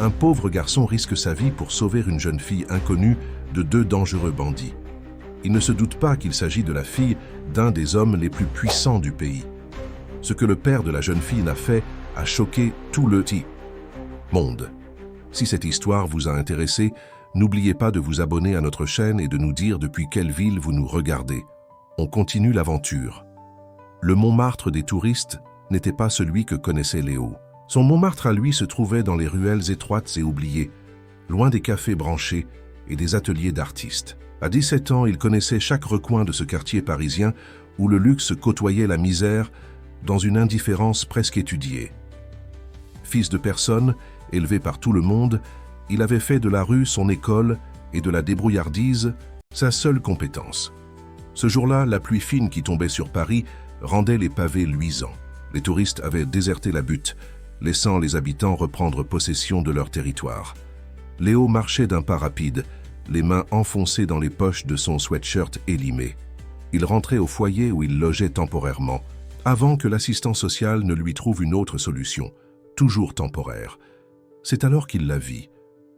un pauvre garçon risque sa vie pour sauver une jeune fille inconnue de 2 dangereux bandits. Il ne se doute pas qu'il s'agit de la fille d'un des hommes les plus puissants du pays. Ce que le père de la jeune fille n'a fait a choqué tout le monde. Si cette histoire vous a intéressé, n'oubliez pas de vous abonner à notre chaîne et de nous dire depuis quelle ville vous nous regardez. On continue l'aventure. Le Montmartre des touristes n'était pas celui que connaissait Léo. Son Montmartre à lui se trouvait dans les ruelles étroites et oubliées, loin des cafés branchés et des ateliers d'artistes. À 17 ans, il connaissait chaque recoin de ce quartier parisien où le luxe côtoyait la misère dans une indifférence presque étudiée. Fils de personne, élevé par tout le monde, il avait fait de la rue son école et de la débrouillardise sa seule compétence. Ce jour-là, la pluie fine qui tombait sur Paris rendait les pavés luisants. Les touristes avaient déserté la butte, laissant les habitants reprendre possession de leur territoire. Léo marchait d'un pas rapide, les mains enfoncées dans les poches de son sweatshirt élimé. Il rentrait au foyer où il logeait temporairement, avant que l'assistant social ne lui trouve une autre solution, toujours temporaire. C'est alors qu'il la vit.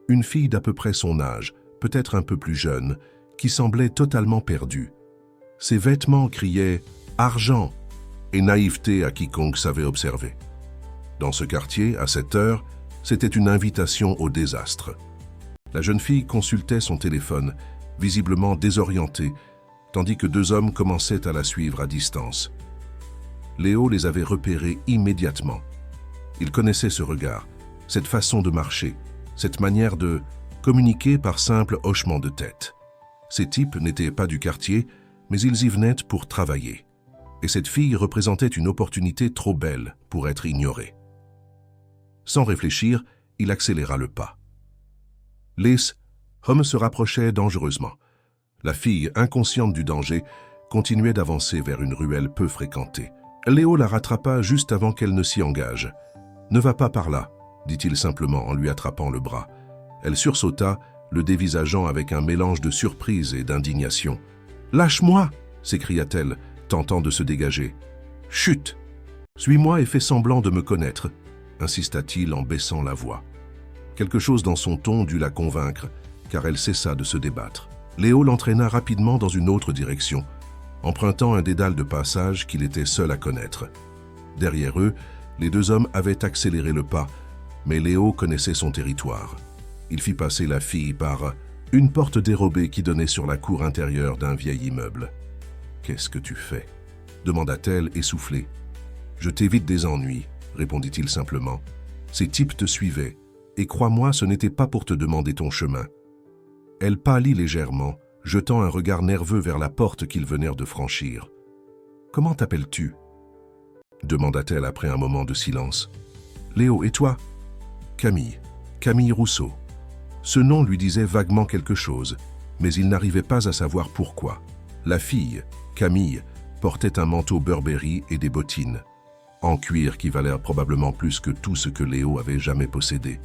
Une fille d'à peu près son âge, peut-être un peu plus jeune, qui semblait totalement perdue. Ses vêtements criaient « argent » et naïveté à quiconque savait observer. Dans ce quartier, à cette heure, c'était une invitation au désastre. La jeune fille consultait son téléphone, visiblement désorientée, tandis que 2 hommes commençaient à la suivre à distance. Léo les avait repérés immédiatement. Il connaissait ce regard, cette façon de marcher, cette manière de communiquer par simple hochement de tête. Ces types n'étaient pas du quartier, mais ils y venaient pour travailler. Et cette fille représentait une opportunité trop belle pour être ignorée. Sans réfléchir, il accéléra le pas. Les hommes se rapprochaient dangereusement. La fille, inconsciente du danger, continuait d'avancer vers une ruelle peu fréquentée. Léo la rattrapa juste avant qu'elle ne s'y engage. « Ne va pas par là », dit-il simplement en lui attrapant le bras. Elle sursauta, le dévisageant avec un mélange de surprise et d'indignation. « Lâche-moi » s'écria-t-elle, tentant de se dégager. « Chut ! Suis-moi et fais semblant de me connaître » insista-t-il en baissant la voix. Quelque chose dans son ton dut la convaincre, car elle cessa de se débattre. Léo l'entraîna rapidement dans une autre direction, empruntant un dédale de passage qu'il était seul à connaître. Derrière eux, les 2 hommes avaient accéléré le pas, mais Léo connaissait son territoire. Il fit passer la fille par une porte dérobée qui donnait sur la cour intérieure d'un vieil immeuble. « Qu'est-ce que tu fais » demanda-t-elle essoufflée. « Je t'évite des ennuis », répondit-il simplement. « Ces types te suivaient, et crois-moi, ce n'était pas pour te demander ton chemin. » Elle pâlit légèrement, jetant un regard nerveux vers la porte qu'ils venèrent de franchir. « Comment t'appelles-tu » demanda-t-elle après un moment de silence. « Léo, et toi ?»« Camille. Camille Rousseau. » Ce nom lui disait vaguement quelque chose, mais il n'arrivait pas à savoir pourquoi. La fille, Camille, portait un manteau Burberry et des bottines, en cuir qui valèrent probablement plus que tout ce que Léo avait jamais possédé.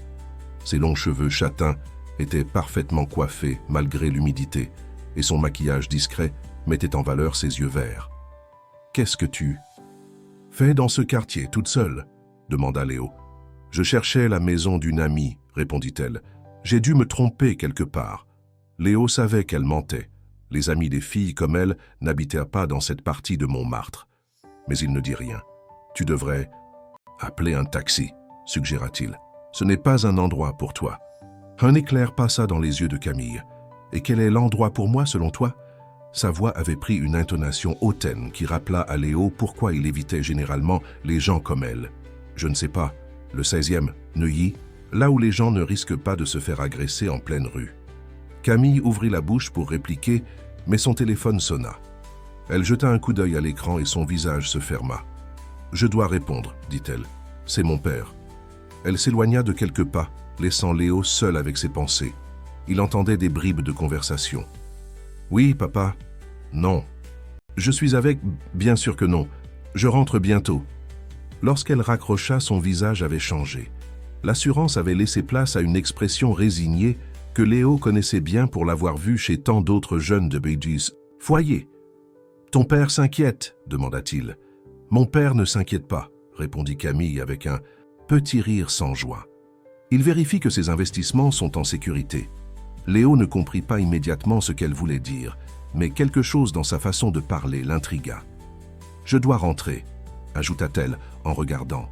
Ses longs cheveux châtains étaient parfaitement coiffés malgré l'humidité, et son maquillage discret mettait en valeur ses yeux verts. « Qu'est-ce que tu fais dans ce quartier, toute seule ?» demanda Léo. « Je cherchais la maison d'une amie, » répondit-elle. « J'ai dû me tromper quelque part. » Léo savait qu'elle mentait. Les amis des filles comme elle n'habitaient pas dans cette partie de Montmartre. Mais il ne dit rien. « Tu devrais appeler un taxi, » suggéra-t-il. « Ce n'est pas un endroit pour toi. » Un éclair passa dans les yeux de Camille. « Et quel est l'endroit pour moi, selon toi ?» Sa voix avait pris une intonation hautaine qui rappela à Léo pourquoi il évitait généralement les gens comme elle. « Je ne sais pas. Le 16e, Neuilly, là où les gens ne risquent pas de se faire agresser en pleine rue. » Camille ouvrit la bouche pour répliquer, mais son téléphone sonna. Elle jeta un coup d'œil à l'écran et son visage se ferma. « Je dois répondre, » dit-elle. « C'est mon père. » Elle s'éloigna de quelques pas, laissant Léo seul avec ses pensées. Il entendait des bribes de conversation. « Oui, papa. »« Non. »« Je suis avec... » »« Bien sûr que non. Je rentre bientôt. » Lorsqu'elle raccrocha, son visage avait changé. L'assurance avait laissé place à une expression résignée que Léo connaissait bien pour l'avoir vue chez tant d'autres jeunes de Beiji's foyer. « Ton père s'inquiète » demanda-t-il. « Mon père ne s'inquiète pas » répondit Camille avec un petit rire sans joie. Il vérifie que ses investissements sont en sécurité. Léo ne comprit pas immédiatement ce qu'elle voulait dire, mais quelque chose dans sa façon de parler l'intrigua. « Je dois rentrer », ajouta-t-elle en regardant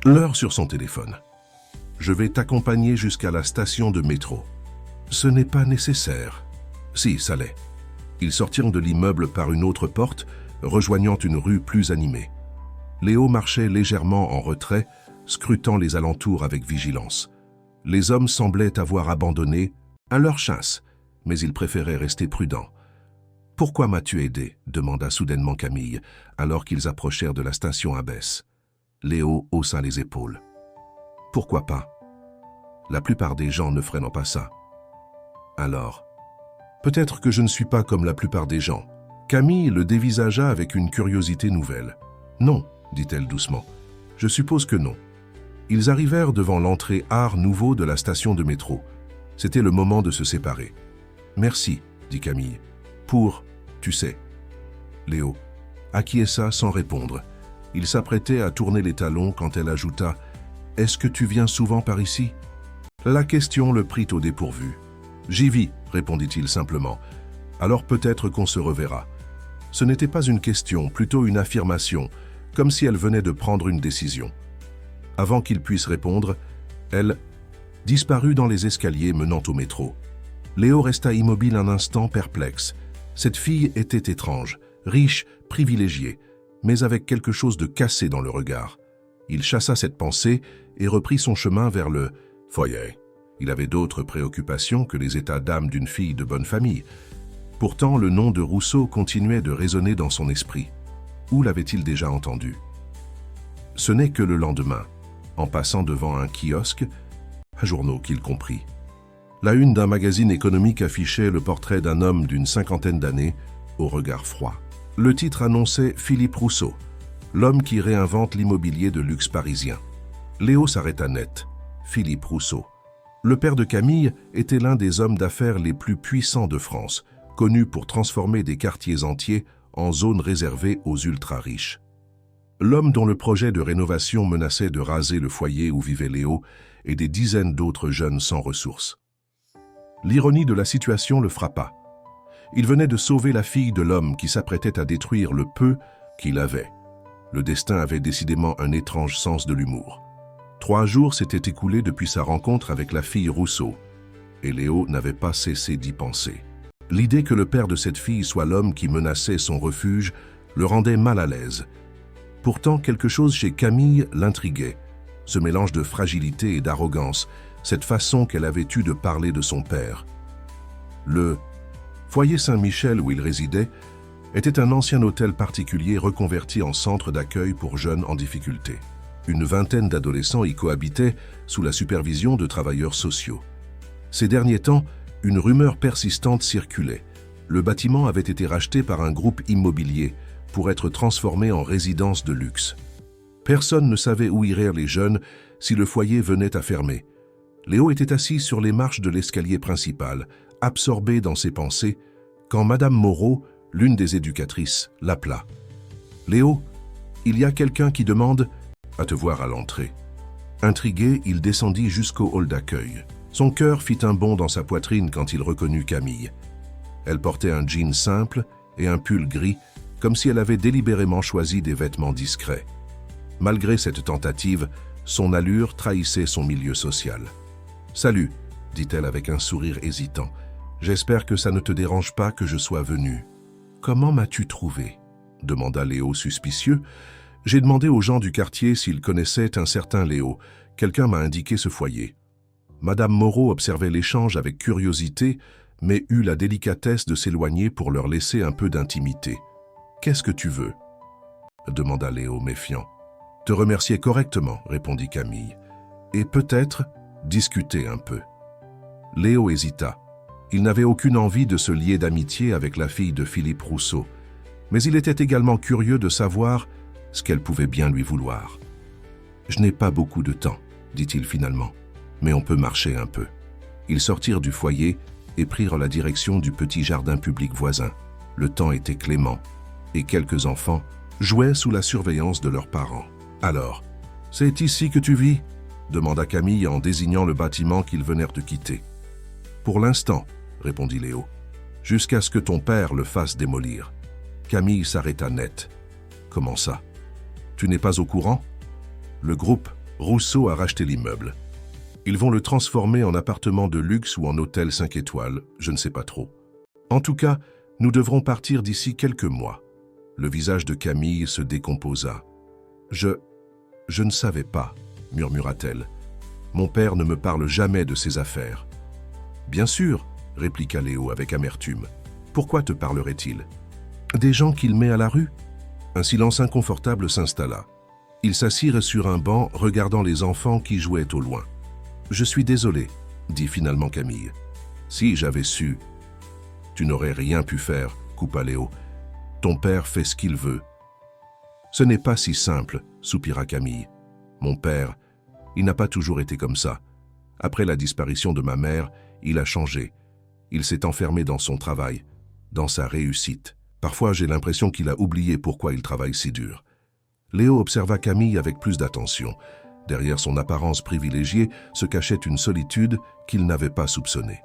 l'heure sur son téléphone. « Je vais t'accompagner jusqu'à la station de métro. » « Ce n'est pas nécessaire. » « Si, ça l'est. » Ils sortirent de l'immeuble par une autre porte, rejoignant une rue plus animée. Léo marchait légèrement en retrait, scrutant les alentours avec vigilance. Les hommes semblaient avoir abandonné à leur chasse, mais ils préféraient rester prudents. « Pourquoi m'as-tu aidé ?» demanda soudainement Camille, alors qu'ils approchèrent de la station Abbesse. Léo haussa les épaules. « Pourquoi pas ? La plupart des gens ne feraient pas ça. » Alors, peut-être que je ne suis pas comme la plupart des gens. Camille le dévisagea avec une curiosité nouvelle. Non, dit-elle doucement. Je suppose que non. Ils arrivèrent devant l'entrée Art Nouveau de la station de métro. C'était le moment de se séparer. Merci, dit Camille. Pour, tu sais. Léo acquiesça sans répondre. Il s'apprêtait à tourner les talons quand elle ajouta « Est-ce que tu viens souvent par ici ?» La question le prit au dépourvu. « J'y vis, » répondit-il simplement. « Alors peut-être qu'on se reverra. » Ce n'était pas une question, plutôt une affirmation, comme si elle venait de prendre une décision. Avant qu'il puisse répondre, elle disparut dans les escaliers menant au métro. Léo resta immobile un instant, perplexe. Cette fille était étrange, riche, privilégiée, mais avec quelque chose de cassé dans le regard. Il chassa cette pensée et reprit son chemin vers le foyer. Il avait d'autres préoccupations que les états d'âme d'une fille de bonne famille. Pourtant, le nom de Rousseau continuait de résonner dans son esprit. Où l'avait-il déjà entendu? Ce n'est que le lendemain, en passant devant un kiosque, à journaux qu'il comprit. La une d'un magazine économique affichait le portrait d'un homme d'une cinquantaine d'années, au regard froid. Le titre annonçait Philippe Rousseau, l'homme qui réinvente l'immobilier de luxe parisien. Léo s'arrêta net. Philippe Rousseau. Le père de Camille était l'un des hommes d'affaires les plus puissants de France, connu pour transformer des quartiers entiers en zones réservées aux ultra-riches. L'homme dont le projet de rénovation menaçait de raser le foyer où vivait Léo et des dizaines d'autres jeunes sans ressources. L'ironie de la situation le frappa. Il venait de sauver la fille de l'homme qui s'apprêtait à détruire le peu qu'il avait. Le destin avait décidément un étrange sens de l'humour. 3 jours s'étaient écoulés depuis sa rencontre avec la fille Rousseau, et Léo n'avait pas cessé d'y penser. L'idée que le père de cette fille soit l'homme qui menaçait son refuge le rendait mal à l'aise. Pourtant, quelque chose chez Camille l'intriguait, ce mélange de fragilité et d'arrogance, cette façon qu'elle avait eue de parler de son père. Le foyer Saint-Michel où il résidait était un ancien hôtel particulier reconverti en centre d'accueil pour jeunes en difficulté. Une vingtaine d'adolescents y cohabitaient sous la supervision de travailleurs sociaux. Ces derniers temps, une rumeur persistante circulait. Le bâtiment avait été racheté par un groupe immobilier pour être transformé en résidence de luxe. Personne ne savait où iraient les jeunes si le foyer venait à fermer. Léo était assis sur les marches de l'escalier principal, absorbé dans ses pensées, quand Madame Moreau, l'une des éducatrices, l'appela. « Léo, il y a quelqu'un qui demande à te voir à l'entrée. » Intrigué, il descendit jusqu'au hall d'accueil. Son cœur fit un bond dans sa poitrine quand il reconnut Camille. Elle portait un jean simple et un pull gris, comme si elle avait délibérément choisi des vêtements discrets. Malgré cette tentative, son allure trahissait son milieu social. « Salut », dit-elle avec un sourire hésitant. « J'espère que ça ne te dérange pas que je sois venu. »« Comment m'as-tu trouvé ?» demanda Léo suspicieux. « J'ai demandé aux gens du quartier s'ils connaissaient un certain Léo. Quelqu'un m'a indiqué ce foyer. » Madame Moreau observait l'échange avec curiosité, mais eut la délicatesse de s'éloigner pour leur laisser un peu d'intimité. « Qu'est-ce que tu veux ?» demanda Léo méfiant. « Te remercier correctement, » répondit Camille. « Et peut-être discuter un peu. » Léo hésita. Il n'avait aucune envie de se lier d'amitié avec la fille de Philippe Rousseau, mais il était également curieux de savoir ce qu'elle pouvait bien lui vouloir. « Je n'ai pas beaucoup de temps, » dit-il finalement, « mais on peut marcher un peu. » Ils sortirent du foyer et prirent la direction du petit jardin public voisin. Le temps était clément, et quelques enfants jouaient sous la surveillance de leurs parents. « Alors, c'est ici que tu vis ?» demanda Camille en désignant le bâtiment qu'ils venèrent de quitter. Pour l'instant, répondit Léo, jusqu'à ce que ton père le fasse démolir. Camille s'arrêta net. Comment ça? Tu n'es pas au courant? Le groupe Rousseau a racheté l'immeuble. Ils vont le transformer en appartement de luxe ou en hôtel 5 étoiles, je ne sais pas trop. En tout cas, nous devrons partir d'ici quelques mois. Le visage de Camille se décomposa. Je ne savais pas, murmura-t-elle. Mon père ne me parle jamais de ses affaires. Bien sûr, répliqua Léo avec amertume. Pourquoi te parlerait-il? Des gens qu'il met à la rue? Un silence inconfortable s'installa. Ils s'assirent sur un banc, regardant les enfants qui jouaient au loin. Je suis désolé, dit finalement Camille. Si j'avais su. Tu n'aurais rien pu faire, coupa Léo. Ton père fait ce qu'il veut. Ce n'est pas si simple, soupira Camille. Mon père, il n'a pas toujours été comme ça. Après la disparition de ma mère, il a changé. Il s'est enfermé dans son travail, dans sa réussite. Parfois, j'ai l'impression qu'il a oublié pourquoi il travaille si dur. Léo observa Camille avec plus d'attention. Derrière son apparence privilégiée se cachait une solitude qu'il n'avait pas soupçonnée.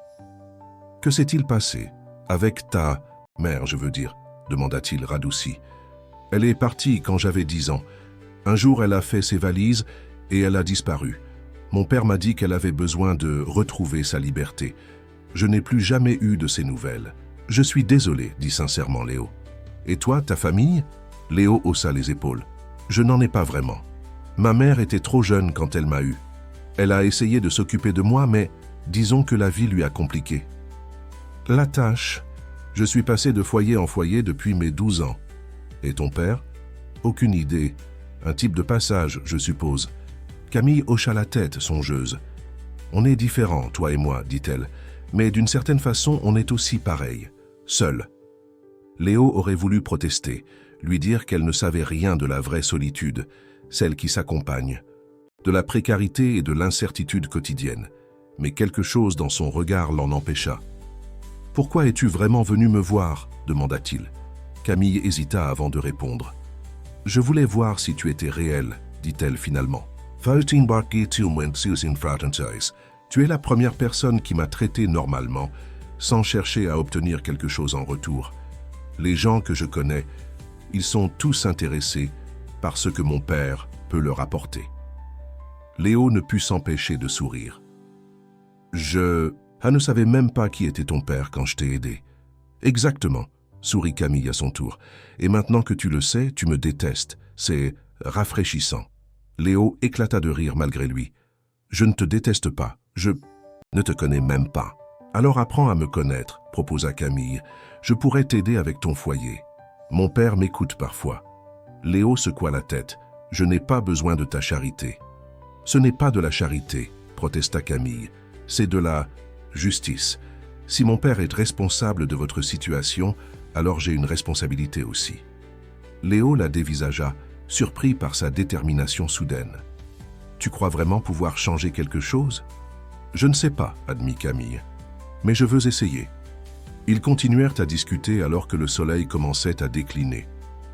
« Que s'est-il passé? Avec ta mère, je veux dire, demanda-t-il radouci. Elle est partie quand j'avais 10 ans. Un jour, elle a fait ses valises et elle a disparu. Mon père m'a dit qu'elle avait besoin de retrouver sa liberté. Je n'ai plus jamais eu de ses nouvelles. Je suis désolé, dit sincèrement Léo. Et toi, ta famille? Léo haussa les épaules. Je n'en ai pas vraiment. Ma mère était trop jeune quand elle m'a eu. Elle a essayé de s'occuper de moi, mais disons que la vie lui a compliqué. La tâche. Je suis passé de foyer en foyer depuis mes 12 ans. Et ton père? Aucune idée. Un type de passage, je suppose. Camille hocha la tête, songeuse. On est différents, toi et moi, dit-elle, mais d'une certaine façon, on est aussi pareils, seuls. Léo aurait voulu protester, lui dire qu'elle ne savait rien de la vraie solitude, celle qui s'accompagne, de la précarité et de l'incertitude quotidienne, mais quelque chose dans son regard l'en empêcha. « Pourquoi es-tu vraiment venu me voir ?» demanda-t-il. Camille hésita avant de répondre. « Je voulais voir si tu étais réel, » dit-elle finalement. Tu es la première personne qui m'a traité normalement, sans chercher à obtenir quelque chose en retour. Les gens que je connais, ils sont tous intéressés par ce que mon père peut leur apporter. Léo ne put s'empêcher de sourire. Je ne savais même pas qui était ton père quand je t'ai aidé. Exactement, sourit Camille à son tour. Et maintenant que tu le sais, tu me détestes. C'est rafraîchissant. Léo éclata de rire malgré lui. Je ne te déteste pas, je ne te connais même pas. Alors apprends à me connaître, proposa Camille. Je pourrais t'aider avec ton foyer. Mon père m'écoute parfois. Léo secoua la tête. Je n'ai pas besoin de ta charité. Ce n'est pas de la charité, protesta Camille. C'est de la justice. Si mon père est responsable de votre situation, alors j'ai une responsabilité aussi. Léo la dévisagea, surpris par sa détermination soudaine. « Tu crois vraiment pouvoir changer quelque chose ?»« Je ne sais pas, » admit Camille. « Mais je veux essayer. » Ils continuèrent à discuter alors que le soleil commençait à décliner.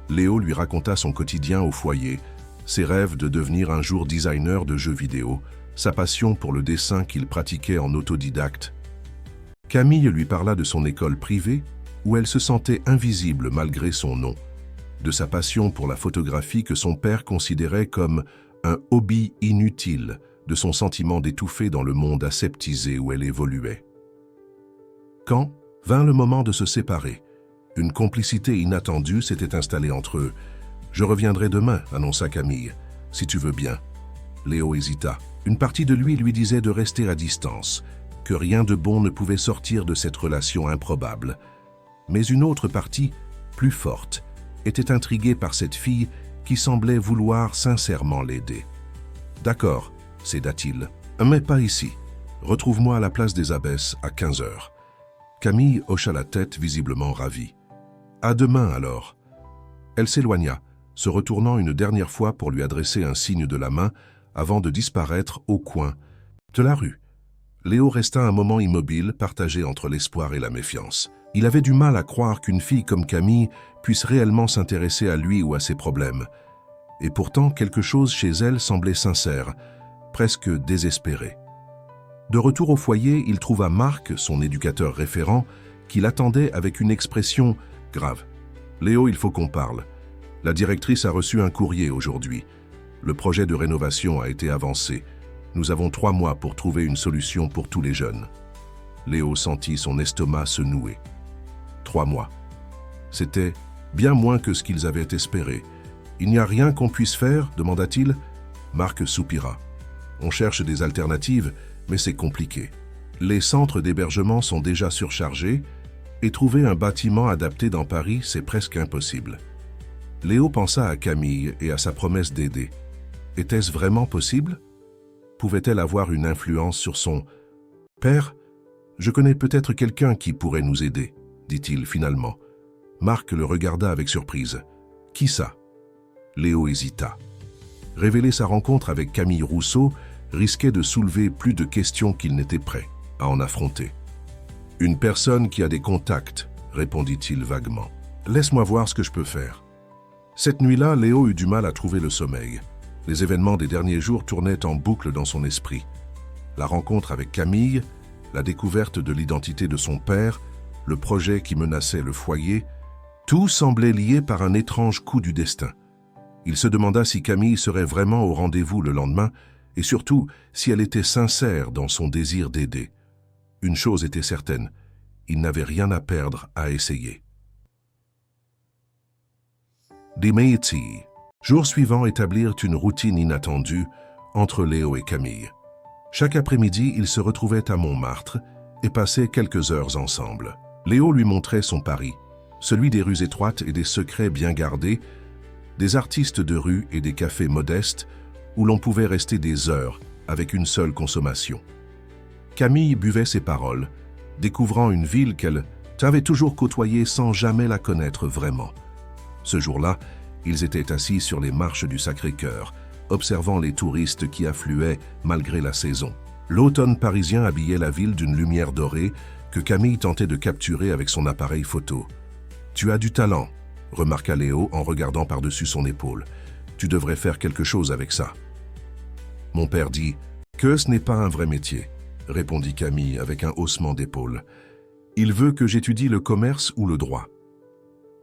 Léo lui raconta son quotidien au foyer, ses rêves de devenir un jour designer de jeux vidéo, sa passion pour le dessin qu'il pratiquait en autodidacte. Camille lui parla de son école privée, où elle se sentait invisible malgré son nom, de sa passion pour la photographie que son père considérait comme un hobby inutile, de son sentiment d'étouffer dans le monde aseptisé où elle évoluait. Quand vint le moment de se séparer, une complicité inattendue s'était installée entre eux. « Je reviendrai demain », annonça Camille, « si tu veux bien. » Léo hésita. Une partie de lui disait de rester à distance, que rien de bon ne pouvait sortir de cette relation improbable. Mais une autre partie, plus forte, était intrigué par cette fille qui semblait vouloir sincèrement l'aider. « D'accord, » céda-t-il, « mais pas ici. Retrouve-moi à la place des Abbesses à 15 heures. » Camille hocha la tête, visiblement ravie. « À demain, alors. » Elle s'éloigna, se retournant une dernière fois pour lui adresser un signe de la main avant de disparaître au coin de la rue. Léo resta un moment immobile, partagé entre l'espoir et la méfiance. Il avait du mal à croire qu'une fille comme Camille puisse réellement s'intéresser à lui ou à ses problèmes. Et pourtant, quelque chose chez elle semblait sincère, presque désespéré. De retour au foyer, il trouva Marc, son éducateur référent, qui l'attendait avec une expression grave. « Léo, il faut qu'on parle. La directrice a reçu un courrier aujourd'hui. Le projet de rénovation a été avancé. Nous avons 3 mois pour trouver une solution pour tous les jeunes. » Léo sentit son estomac se nouer. 3 mois. C'était bien moins que ce qu'ils avaient espéré. « Il n'y a rien qu'on puisse faire ?» demanda-t-il. Marc soupira. « On cherche des alternatives, mais c'est compliqué. Les centres d'hébergement sont déjà surchargés et trouver un bâtiment adapté dans Paris, c'est presque impossible. » Léo pensa à Camille et à sa promesse d'aider. Était-ce vraiment possible? Pouvait-elle avoir une influence sur son « Père, je connais peut-être quelqu'un qui pourrait nous aider », dit-il finalement. Marc le regarda avec surprise. « Qui ça ?» Léo hésita. Révéler sa rencontre avec Camille Rousseau risquait de soulever plus de questions qu'il n'était prêt à en affronter. « Une personne qui a des contacts », répondit-il vaguement. « Laisse-moi voir ce que je peux faire. » Cette nuit-là, Léo eut du mal à trouver le sommeil. Les événements des derniers jours tournaient en boucle dans son esprit. La rencontre avec Camille, la découverte de l'identité de son père, le projet qui menaçait le foyer, tout semblait lié par un étrange coup du destin. Il se demanda si Camille serait vraiment au rendez-vous le lendemain et surtout si elle était sincère dans son désir d'aider. Une chose était certaine, il n'avait rien à perdre à essayer. Dimanche. Jour suivant établirent une routine inattendue entre Léo et Camille. Chaque après-midi, ils se retrouvaient à Montmartre et passaient quelques heures ensemble. Léo lui montrait son Paris, celui des rues étroites et des secrets bien gardés, des artistes de rue et des cafés modestes où l'on pouvait rester des heures avec une seule consommation. Camille buvait ses paroles, découvrant une ville qu'elle avait toujours côtoyée sans jamais la connaître vraiment. Ce jour-là, ils étaient assis sur les marches du Sacré-Cœur, observant les touristes qui affluaient malgré la saison. L'automne parisien habillait la ville d'une lumière dorée que Camille tentait de capturer avec son appareil photo. « Tu as du talent », remarqua Léo en regardant par-dessus son épaule. « Tu devrais faire quelque chose avec ça. » Mon père dit que ce n'est pas un vrai métier, répondit Camille avec un haussement d'épaule. Il veut que j'étudie le commerce ou le droit.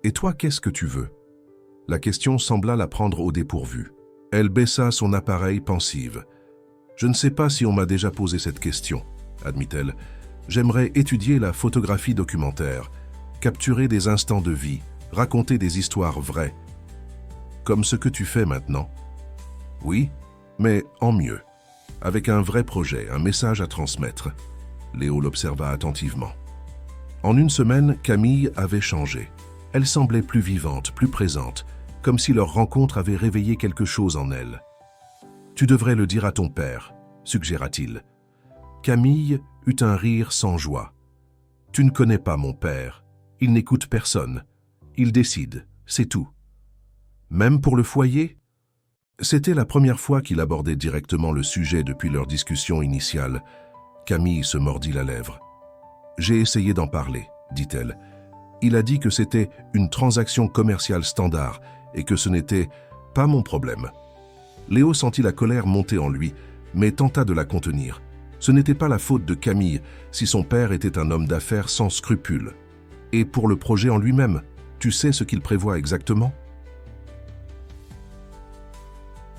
Et toi, qu'est-ce que tu veux? La question sembla la prendre au dépourvu. Elle baissa son appareil pensive. Je ne sais pas si on m'a déjà posé cette question, admit-elle. J'aimerais étudier la photographie documentaire, capturer des instants de vie, raconter des histoires vraies. Comme ce que tu fais maintenant. Oui, mais en mieux. Avec un vrai projet, un message à transmettre. Léo l'observa attentivement. En une semaine, Camille avait changé. Elle semblait plus vivante, plus présente, comme si leur rencontre avait réveillé quelque chose en elle. « Tu devrais le dire à ton père », suggéra-t-il. Camille eut un rire sans joie. « Tu ne connais pas mon père. Il n'écoute personne. Il décide, c'est tout. » Même pour le foyer? C'était la première fois qu'il abordait directement le sujet depuis leur discussion initiale. Camille se mordit la lèvre. « J'ai essayé d'en parler, » dit-elle. Il a dit que c'était une transaction commerciale standard et que ce n'était pas mon problème. Léo sentit la colère monter en lui, mais tenta de la contenir. Ce n'était pas la faute de Camille si son père était un homme d'affaires sans scrupules. Et pour le projet en lui-même, tu sais ce qu'il prévoit exactement?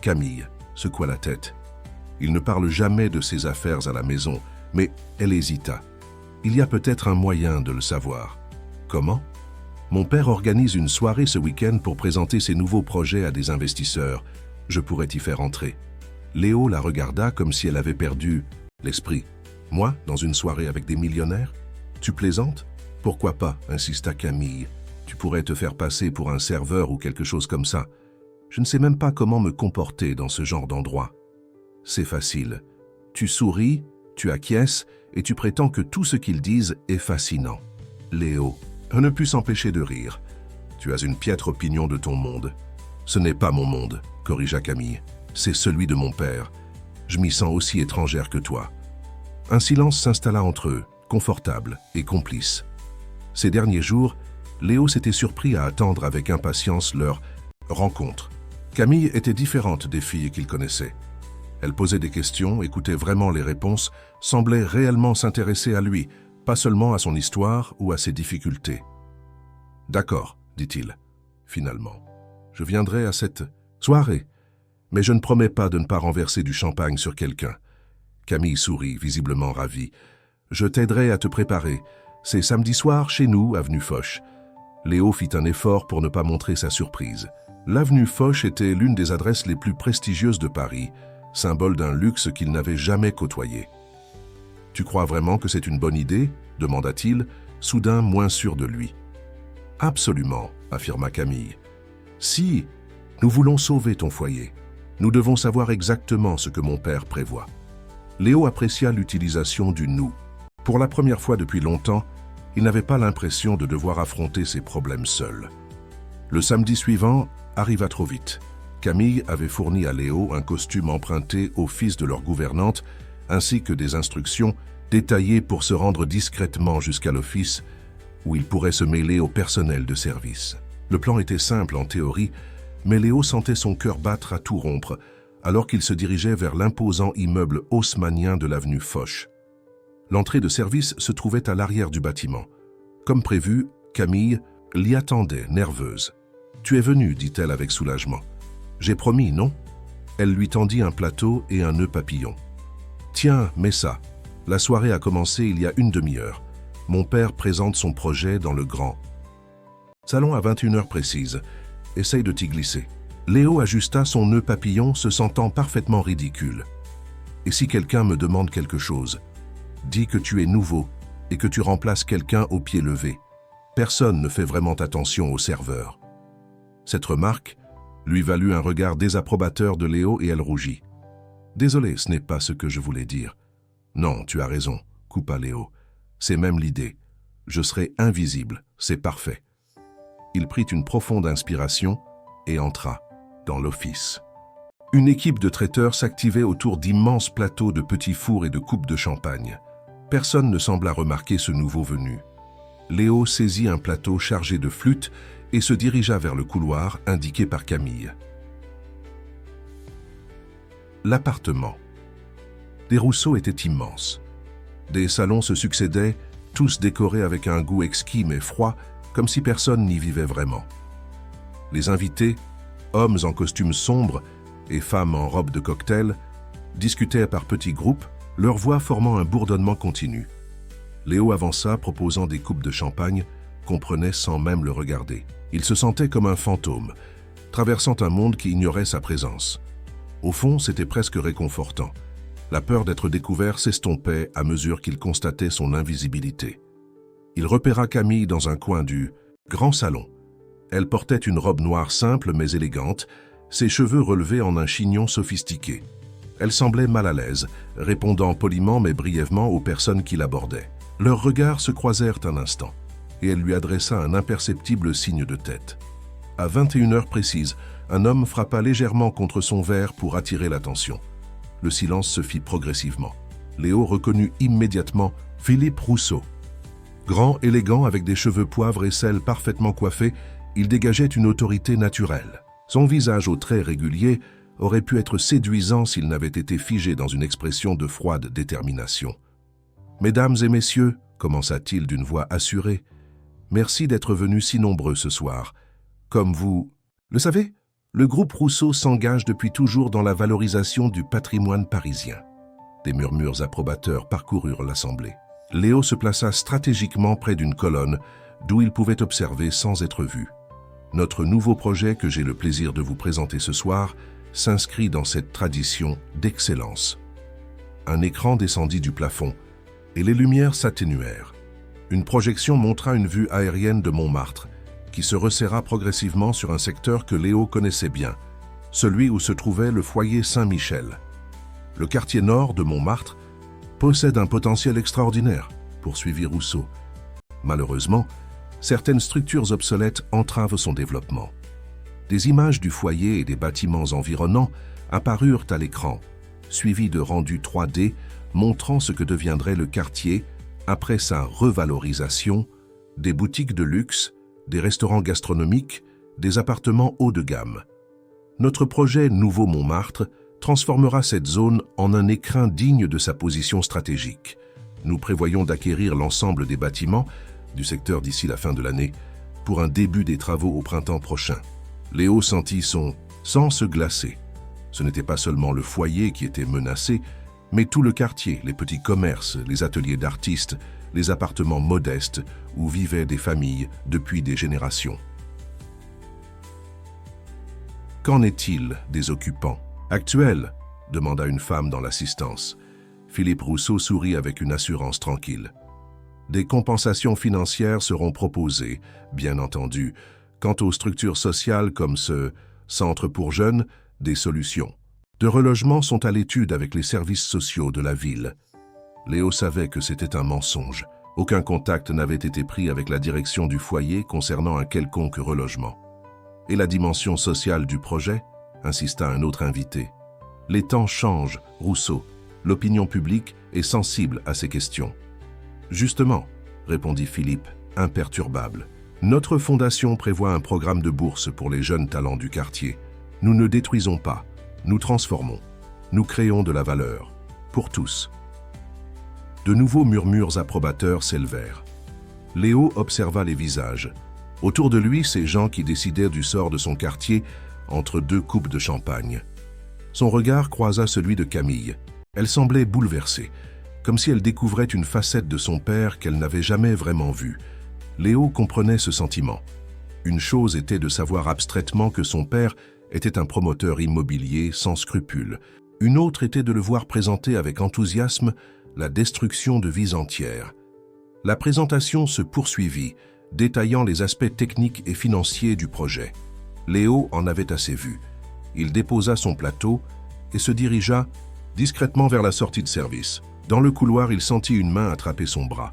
Camille secoua la tête. Il ne parle jamais de ses affaires à la maison, mais elle hésita. Il y a peut-être un moyen de le savoir. Comment? Mon père organise une soirée ce week-end pour présenter ses nouveaux projets à des investisseurs. Je pourrais y faire entrer. Léo la regarda comme si elle avait perdu l'esprit. Moi, dans une soirée avec des millionnaires? Tu plaisantes? Pourquoi pas, insista Camille. Tu pourrais te faire passer pour un serveur ou quelque chose comme ça. Je ne sais même pas comment me comporter dans ce genre d'endroit. C'est facile. Tu souris, tu acquiesces et tu prétends que tout ce qu'ils disent est fascinant. Léo ne put s'empêcher de rire. Tu as une piètre opinion de ton monde. Ce n'est pas mon monde, corrigea Camille. C'est celui de mon père. Je m'y sens aussi étrangère que toi. Un silence s'installa entre eux, confortable et complice. Ces derniers jours, Léo s'était surpris à attendre avec impatience leur rencontre. Camille était différente des filles qu'il connaissait. Elle posait des questions, écoutait vraiment les réponses, semblait réellement s'intéresser à lui, pas seulement à son histoire ou à ses difficultés. « D'accord, dit-il, finalement. Je viendrai à cette soirée, mais je ne promets pas de ne pas renverser du champagne sur quelqu'un. » Camille sourit, visiblement ravie. « Je t'aiderai à te préparer. C'est samedi soir chez nous, avenue Foch. » Léo fit un effort pour ne pas montrer sa surprise. L'avenue Foch était l'une des adresses les plus prestigieuses de Paris, symbole d'un luxe qu'il n'avait jamais côtoyé. « Tu crois vraiment que c'est une bonne idée ?» demanda-t-il, soudain moins sûr de lui. « Absolument, » affirma Camille. « Si, nous voulons sauver ton foyer. Nous devons savoir exactement ce que mon père prévoit. » Léo apprécia l'utilisation du « nous ». Pour la première fois depuis longtemps, il n'avait pas l'impression de devoir affronter ses problèmes seul. Le samedi suivant arriva trop vite. Camille avait fourni à Léo un costume emprunté au fils de leur gouvernante, ainsi que des instructions détaillées pour se rendre discrètement jusqu'à l'office, où il pourrait se mêler au personnel de service. Le plan était simple en théorie, mais Léo sentait son cœur battre à tout rompre, alors qu'il se dirigeait vers l'imposant immeuble haussmannien de l'avenue Foch. L'entrée de service se trouvait à l'arrière du bâtiment. Comme prévu, Camille l'y attendait, nerveuse. « Tu es venue, dit-elle avec soulagement. « J'ai promis, non ?» Elle lui tendit un plateau et un nœud papillon. « Tiens, mets ça. La soirée a commencé il y a une demi-heure. Mon père présente son projet dans le grand salon à 21h précise. Essaye de t'y glisser. » Léo ajusta son nœud papillon, se sentant parfaitement ridicule. « Et si quelqu'un me demande quelque chose ? Dis que tu es nouveau et que tu remplaces quelqu'un au pied levé. Personne ne fait vraiment attention au serveur. » Cette remarque lui valut un regard désapprobateur de Léo et elle rougit. « Désolé, ce n'est pas ce que je voulais dire. »« Non, tu as raison, » coupa Léo. « C'est même l'idée. Je serai invisible, c'est parfait. » Il prit une profonde inspiration et entra dans l'office. Une équipe de traiteurs s'activait autour d'immenses plateaux de petits fours et de coupes de champagne. Personne ne sembla remarquer ce nouveau venu. Léo saisit un plateau chargé de flûtes et se dirigea vers le couloir indiqué par Camille. L'appartement. Les Rousseau étaient immenses. Des salons se succédaient, tous décorés avec un goût exquis mais froid, comme si personne n'y vivait vraiment. Les invités, hommes en costumes sombres et femmes en robes de cocktail, discutaient par petits groupes, leur voix formant un bourdonnement continu. Léo avança, proposant des coupes de champagne qu'on prenait sans même le regarder. Il se sentait comme un fantôme, traversant un monde qui ignorait sa présence. Au fond, c'était presque réconfortant. La peur d'être découvert s'estompait à mesure qu'il constatait son invisibilité. Il repéra Camille dans un coin du grand salon. Elle portait une robe noire simple mais élégante, ses cheveux relevés en un chignon sophistiqué. Elle semblait mal à l'aise, répondant poliment mais brièvement aux personnes qui l'abordaient. Leurs regards se croisèrent un instant, et elle lui adressa un imperceptible signe de tête. À 21h précise, un homme frappa légèrement contre son verre pour attirer l'attention. Le silence se fit progressivement. Léo reconnut immédiatement Philippe Rousseau. Grand, élégant, avec des cheveux poivre et sel parfaitement coiffés, il dégageait une autorité naturelle. Son visage aux traits réguliers aurait pu être séduisant s'il n'avait été figé dans une expression de froide détermination. « Mesdames et messieurs, » commença-t-il d'une voix assurée, « merci d'être venus si nombreux ce soir. Comme vous le savez, le groupe Rousseau s'engage depuis toujours dans la valorisation du patrimoine parisien. » Des murmures approbateurs parcoururent l'assemblée. Léo se plaça stratégiquement près d'une colonne d'où il pouvait observer sans être vu. Notre nouveau projet que j'ai le plaisir de vous présenter ce soir s'inscrit dans cette tradition d'excellence. Un écran descendit du plafond et les lumières s'atténuèrent. Une projection montra une vue aérienne de Montmartre qui se resserra progressivement sur un secteur que Léo connaissait bien, celui où se trouvait le foyer Saint-Michel. Le quartier nord de Montmartre possède un potentiel extraordinaire, poursuivit Rousseau. Malheureusement, certaines structures obsolètes entravent son développement. Des images du foyer et des bâtiments environnants apparurent à l'écran, suivies de rendus 3D montrant ce que deviendrait le quartier après sa revalorisation, des boutiques de luxe, des restaurants gastronomiques, des appartements haut de gamme. Notre projet Nouveau Montmartre transformera cette zone en un écrin digne de sa position stratégique. Nous prévoyons d'acquérir l'ensemble des bâtiments du secteur d'ici la fin de l'année pour un début des travaux au printemps prochain. Léo sentit son sang se glacer. Ce n'était pas seulement le foyer qui était menacé, mais tout le quartier, les petits commerces, les ateliers d'artistes, les appartements modestes où vivaient des familles depuis des générations. Qu'en est-il des occupants actuels ? Demanda une femme dans l'assistance. Philippe Rousseau sourit avec une assurance tranquille. Des compensations financières seront proposées, bien entendu. Quant aux structures sociales comme ce centre pour jeunes, des solutions de relogement sont à l'étude avec les services sociaux de la ville. Léo savait que c'était un mensonge. Aucun contact n'avait été pris avec la direction du foyer concernant un quelconque relogement. Et la dimension sociale du projet ? Insista un autre invité. Les temps changent, Rousseau. L'opinion publique est sensible à ces questions. Justement, répondit Philippe, imperturbable. Notre fondation prévoit un programme de bourse pour les jeunes talents du quartier. Nous ne détruisons pas, nous transformons. Nous créons de la valeur. Pour tous. De nouveaux murmures approbateurs s'élevèrent. Léo observa les visages. Autour de lui, ces gens qui décidèrent du sort de son quartier entre deux coupes de champagne. Son regard croisa celui de Camille. Elle semblait bouleversée, comme si elle découvrait une facette de son père qu'elle n'avait jamais vraiment vue. Léo comprenait ce sentiment. Une chose était de savoir abstraitement que son père était un promoteur immobilier sans scrupules. Une autre était de le voir présenter avec enthousiasme la destruction de vies entières. La présentation se poursuivit, détaillant les aspects techniques et financiers du projet. Léo en avait assez vu. Il déposa son plateau et se dirigea discrètement vers la sortie de service. Dans le couloir, il sentit une main attraper son bras.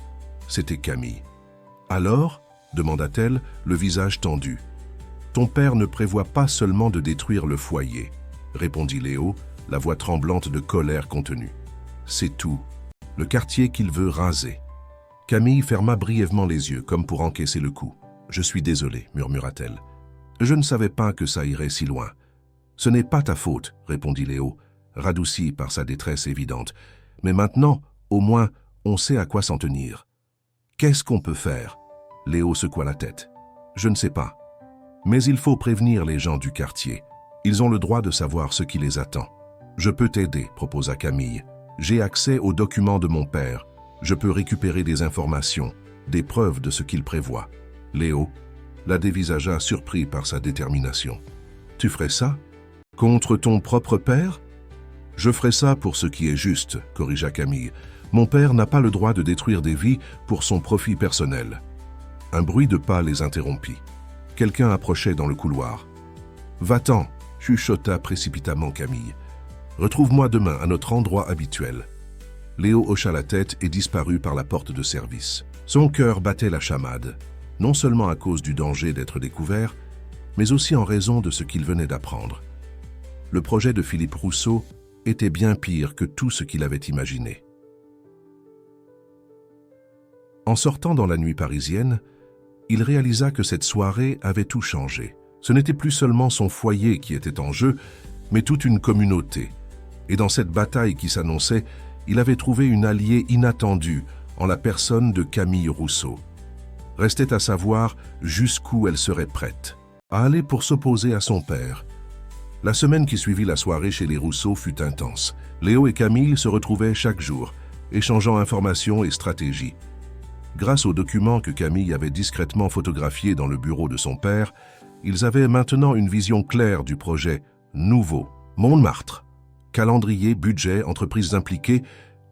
C'était Camille. « Alors ?» demanda-t-elle, le visage tendu. « Ton père ne prévoit pas seulement de détruire le foyer, » répondit Léo, la voix tremblante de colère contenue. « C'est tout. Le quartier qu'il veut raser. » Camille ferma brièvement les yeux, comme pour encaisser le coup. « Je suis désolé, » murmura-t-elle. « Je ne savais pas que ça irait si loin. »« Ce n'est pas ta faute, » répondit Léo, radouci par sa détresse évidente. « Mais maintenant, au moins, on sait à quoi s'en tenir. »« Qu'est-ce qu'on peut faire ?» Léo secoua la tête. « Je ne sais pas. Mais il faut prévenir les gens du quartier. Ils ont le droit de savoir ce qui les attend. »« Je peux t'aider, » proposa Camille. « J'ai accès aux documents de mon père. Je peux récupérer des informations, des preuves de ce qu'il prévoit. » Léo la dévisagea, surpris par sa détermination. « Tu ferais ça ? Contre ton propre père ? » « Je ferai ça pour ce qui est juste, » corrigea Camille. « Mon père n'a pas le droit de détruire des vies pour son profit personnel. » Un bruit de pas les interrompit. Quelqu'un approchait dans le couloir. « Va-t'en » chuchota précipitamment Camille. « Retrouve-moi demain à notre endroit habituel. » Léo hocha la tête et disparut par la porte de service. Son cœur battait la chamade, non seulement à cause du danger d'être découvert, mais aussi en raison de ce qu'il venait d'apprendre. Le projet de Philippe Rousseau était bien pire que tout ce qu'il avait imaginé. En sortant dans la nuit parisienne, il réalisa que cette soirée avait tout changé. Ce n'était plus seulement son foyer qui était en jeu, mais toute une communauté. Et dans cette bataille qui s'annonçait, il avait trouvé une alliée inattendue en la personne de Camille Rousseau. Restait à savoir jusqu'où elle serait prête à aller pour s'opposer à son père. La semaine qui suivit la soirée chez les Rousseau fut intense. Léo et Camille se retrouvaient chaque jour, échangeant informations et stratégies. Grâce aux documents que Camille avait discrètement photographiés dans le bureau de son père, ils avaient maintenant une vision claire du projet nouveau. Montmartre, calendrier, budget, entreprises impliquées,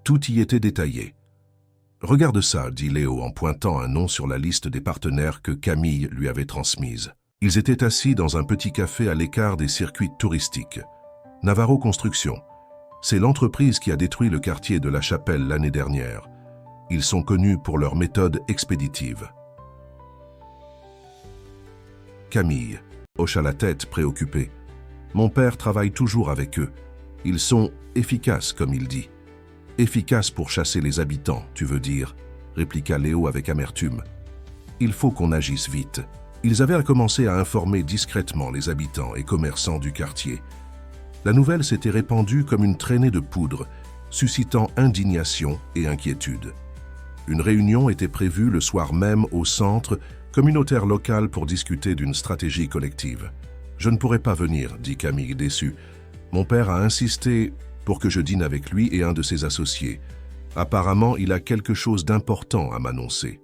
tout y était détaillé. « Regarde ça, » dit Léo en pointant un nom sur la liste des partenaires que Camille lui avait transmise. Ils étaient assis dans un petit café à l'écart des circuits touristiques. Navarro Construction, c'est l'entreprise qui a détruit le quartier de la Chapelle l'année dernière. Ils sont connus pour leur méthode expéditive. Camille hocha la tête, préoccupée. Mon père travaille toujours avec eux. Ils sont efficaces, comme il dit. Efficaces pour chasser les habitants, tu veux dire, répliqua Léo avec amertume. Il faut qu'on agisse vite. Ils avaient commencé à informer discrètement les habitants et commerçants du quartier. La nouvelle s'était répandue comme une traînée de poudre, suscitant indignation et inquiétude. Une réunion était prévue le soir même au centre communautaire local pour discuter d'une stratégie collective. « Je ne pourrai pas venir, » dit Camille déçu. « Mon père a insisté pour que je dîne avec lui et un de ses associés. Apparemment, il a quelque chose d'important à m'annoncer. »«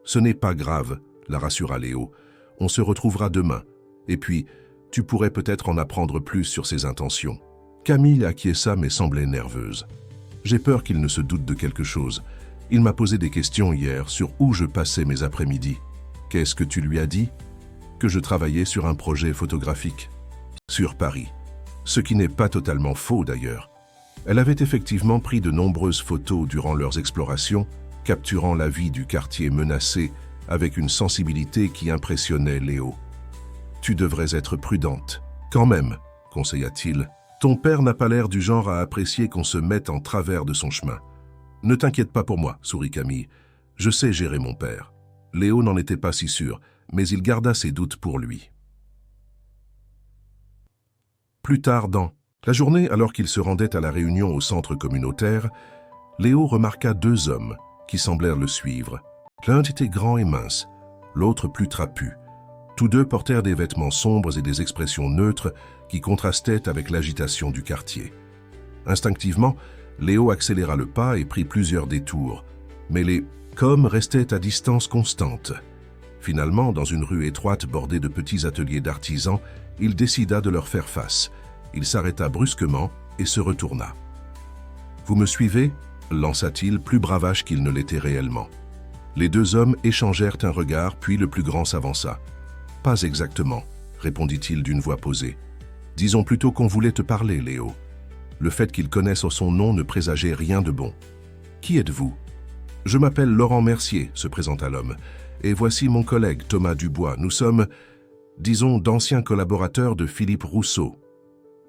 Ce n'est pas grave, » la rassura Léo. « On se retrouvera demain. Et puis, tu pourrais peut-être en apprendre plus sur ses intentions. » Camille acquiesça mais semblait nerveuse. « J'ai peur qu'il ne se doute de quelque chose. Il m'a posé des questions hier sur où je passais mes après-midi. »« Qu'est-ce que tu lui as dit ?»« Que je travaillais sur un projet photographique. Sur Paris. » Ce qui n'est pas totalement faux d'ailleurs. Elle avait effectivement pris de nombreuses photos durant leurs explorations, capturant la vie du quartier menacé avec une sensibilité qui impressionnait Léo. « Tu devrais être prudente. Quand même, conseilla-t-il. Ton père n'a pas l'air du genre à apprécier qu'on se mette en travers de son chemin. »« Ne t'inquiète pas pour moi, » sourit Camille. « Je sais gérer mon père. » Léo n'en était pas si sûr, mais il garda ses doutes pour lui. Plus tard dans la journée, alors qu'il se rendait à la réunion au centre communautaire, Léo remarqua deux hommes qui semblèrent le suivre. L'un était grand et mince, l'autre plus trapu. Tous deux portèrent des vêtements sombres et des expressions neutres qui contrastaient avec l'agitation du quartier. Instinctivement, Léo accéléra le pas et prit plusieurs détours, mais les hommes restaient à distance constante. Finalement, dans une rue étroite bordée de petits ateliers d'artisans, il décida de leur faire face. Il s'arrêta brusquement et se retourna. « Vous me suivez ?» lança-t-il, plus bravache qu'il ne l'était réellement. Les deux hommes échangèrent un regard, puis le plus grand s'avança. « Pas exactement, » répondit-il d'une voix posée. « Disons plutôt qu'on voulait te parler, Léo. Le fait qu'il connaisse son nom ne présageait rien de bon. Qui êtes-vous ? » « Je m'appelle Laurent Mercier, » se présenta l'homme. « Et voici mon collègue Thomas Dubois. Nous sommes, disons, d'anciens collaborateurs de Philippe Rousseau. »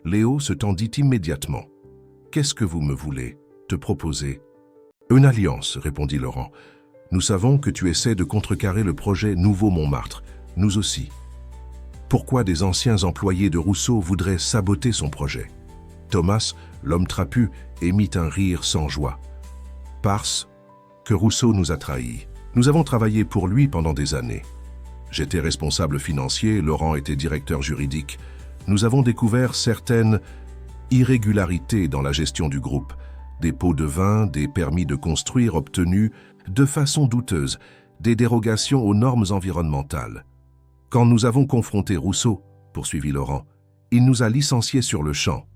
Léo se tendit immédiatement. « Qu'est-ce que vous me voulez te proposer ?»« Une alliance, » répondit Laurent. « Nous savons que tu essaies de contrecarrer le projet Nouveau Montmartre. Nous aussi. Pourquoi des anciens employés de Rousseau voudraient saboter son projet ?» Thomas, l'homme trapu, émit un rire sans joie. « Parce que Rousseau nous a trahis. Nous avons travaillé pour lui pendant des années. J'étais responsable financier, Laurent était directeur juridique. Nous avons découvert certaines irrégularités dans la gestion du groupe. Des pots de vin, des permis de construire obtenus de façon douteuse, des dérogations aux normes environnementales. Quand nous avons confronté Rousseau, poursuivit Laurent, il nous a licenciés sur le champ,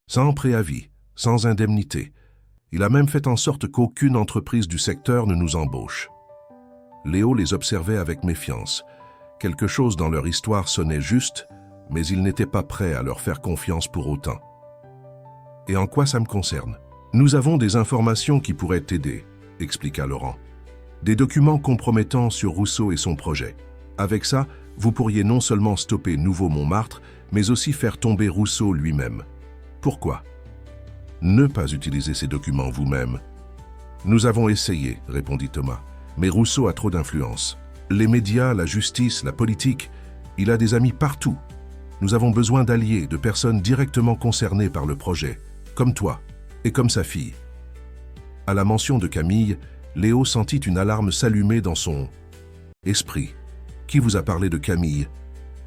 sans préavis, sans indemnité. Il a même fait en sorte qu'aucune entreprise du secteur ne nous embauche. » Léo les observait avec méfiance. Quelque chose dans leur histoire sonnait juste, mais il n'était pas prêt à leur faire confiance pour autant. « Et en quoi ça me concerne ? Nous avons des informations qui pourraient t'aider, » expliqua Laurent. « Des documents compromettants sur Rousseau et son projet. Avec ça, vous pourriez non seulement stopper Nouveau Montmartre, mais aussi faire tomber Rousseau lui-même. Pourquoi ? Ne pas utiliser ces documents vous-même. »« Nous avons essayé, » répondit Thomas. « Mais Rousseau a trop d'influence. Les médias, la justice, la politique, il a des amis partout. Nous avons besoin d'alliés, de personnes directement concernées par le projet, comme toi et comme sa fille. » À la mention de Camille, Léo sentit une alarme s'allumer dans son esprit. « Qui vous a parlé de Camille ?»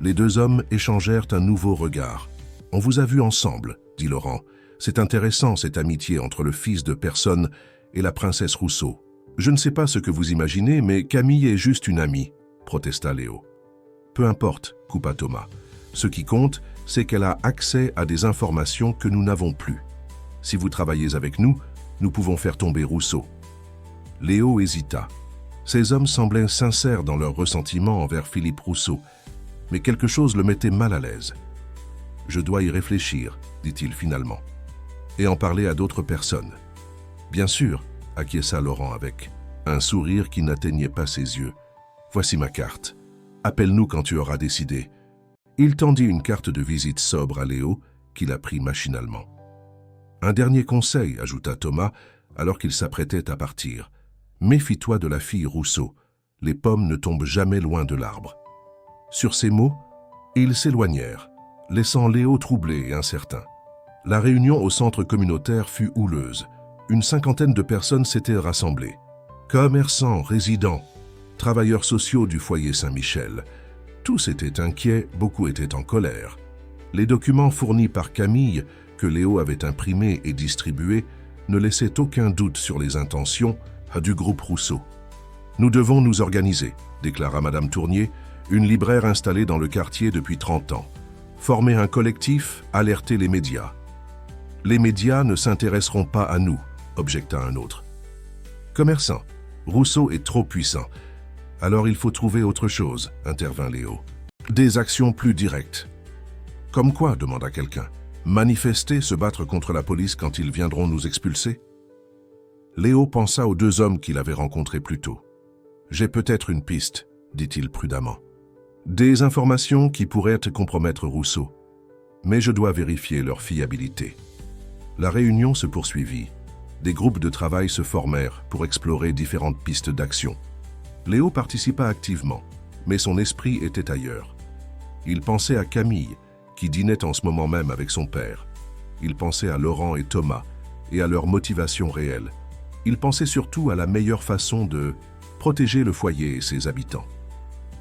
Les deux hommes échangèrent un nouveau regard. « On vous a vus ensemble, » dit Laurent. « C'est intéressant cette amitié entre le fils de personne et la princesse Rousseau. »« Je ne sais pas ce que vous imaginez, mais Camille est juste une amie, » protesta Léo. « Peu importe, » coupa Thomas. « Ce qui compte, c'est qu'elle a accès à des informations que nous n'avons plus. Si vous travaillez avec nous, nous pouvons faire tomber Rousseau. » Léo hésita. Ces hommes semblaient sincères dans leur ressentiment envers Philippe Rousseau, mais quelque chose le mettait mal à l'aise. « Je dois y réfléchir, » dit-il finalement, « et en parler à d'autres personnes. »« Bien sûr, » acquiesça Laurent avec un sourire qui n'atteignait pas ses yeux. « Voici ma carte. Appelle-nous quand tu auras décidé. » Il tendit une carte de visite sobre à Léo, qui la prit machinalement. « Un dernier conseil, » ajouta Thomas, alors qu'il s'apprêtait à partir. « Méfie-toi de la fille Rousseau. Les pommes ne tombent jamais loin de l'arbre. » Sur ces mots, ils s'éloignèrent, laissant Léo troublé et incertain. La réunion au centre communautaire fut houleuse. Une cinquantaine de personnes s'étaient rassemblées. Commerçants, résidents, travailleurs sociaux du foyer Saint-Michel. Tous étaient inquiets, beaucoup étaient en colère. Les documents fournis par Camille, que Léo avait imprimés et distribués, ne laissaient aucun doute sur les intentions du groupe Rousseau. « Nous devons nous organiser », déclara Madame Tournier, une libraire installée dans le quartier depuis 30 ans. « Former un collectif, alerter les médias. »« Les médias ne s'intéresseront pas à nous », objecta un autre. « Commerçant, Rousseau est trop puissant. Alors il faut trouver autre chose, intervint Léo. Des actions plus directes. Comme quoi, demanda quelqu'un. Manifester, se battre contre la police quand ils viendront nous expulser? Léo pensa aux 2 hommes qu'il avait rencontrés plus tôt. J'ai peut-être une piste, dit-il prudemment. Des informations qui pourraient compromettre Rousseau. Mais je dois vérifier leur fiabilité. La réunion se poursuivit. Des groupes de travail se formèrent pour explorer différentes pistes d'action. Léo participa activement, mais son esprit était ailleurs. Il pensait à Camille, qui dînait en ce moment même avec son père. Il pensait à Laurent et Thomas, et à leur motivation réelle. Il pensait surtout à la meilleure façon de protéger le foyer et ses habitants.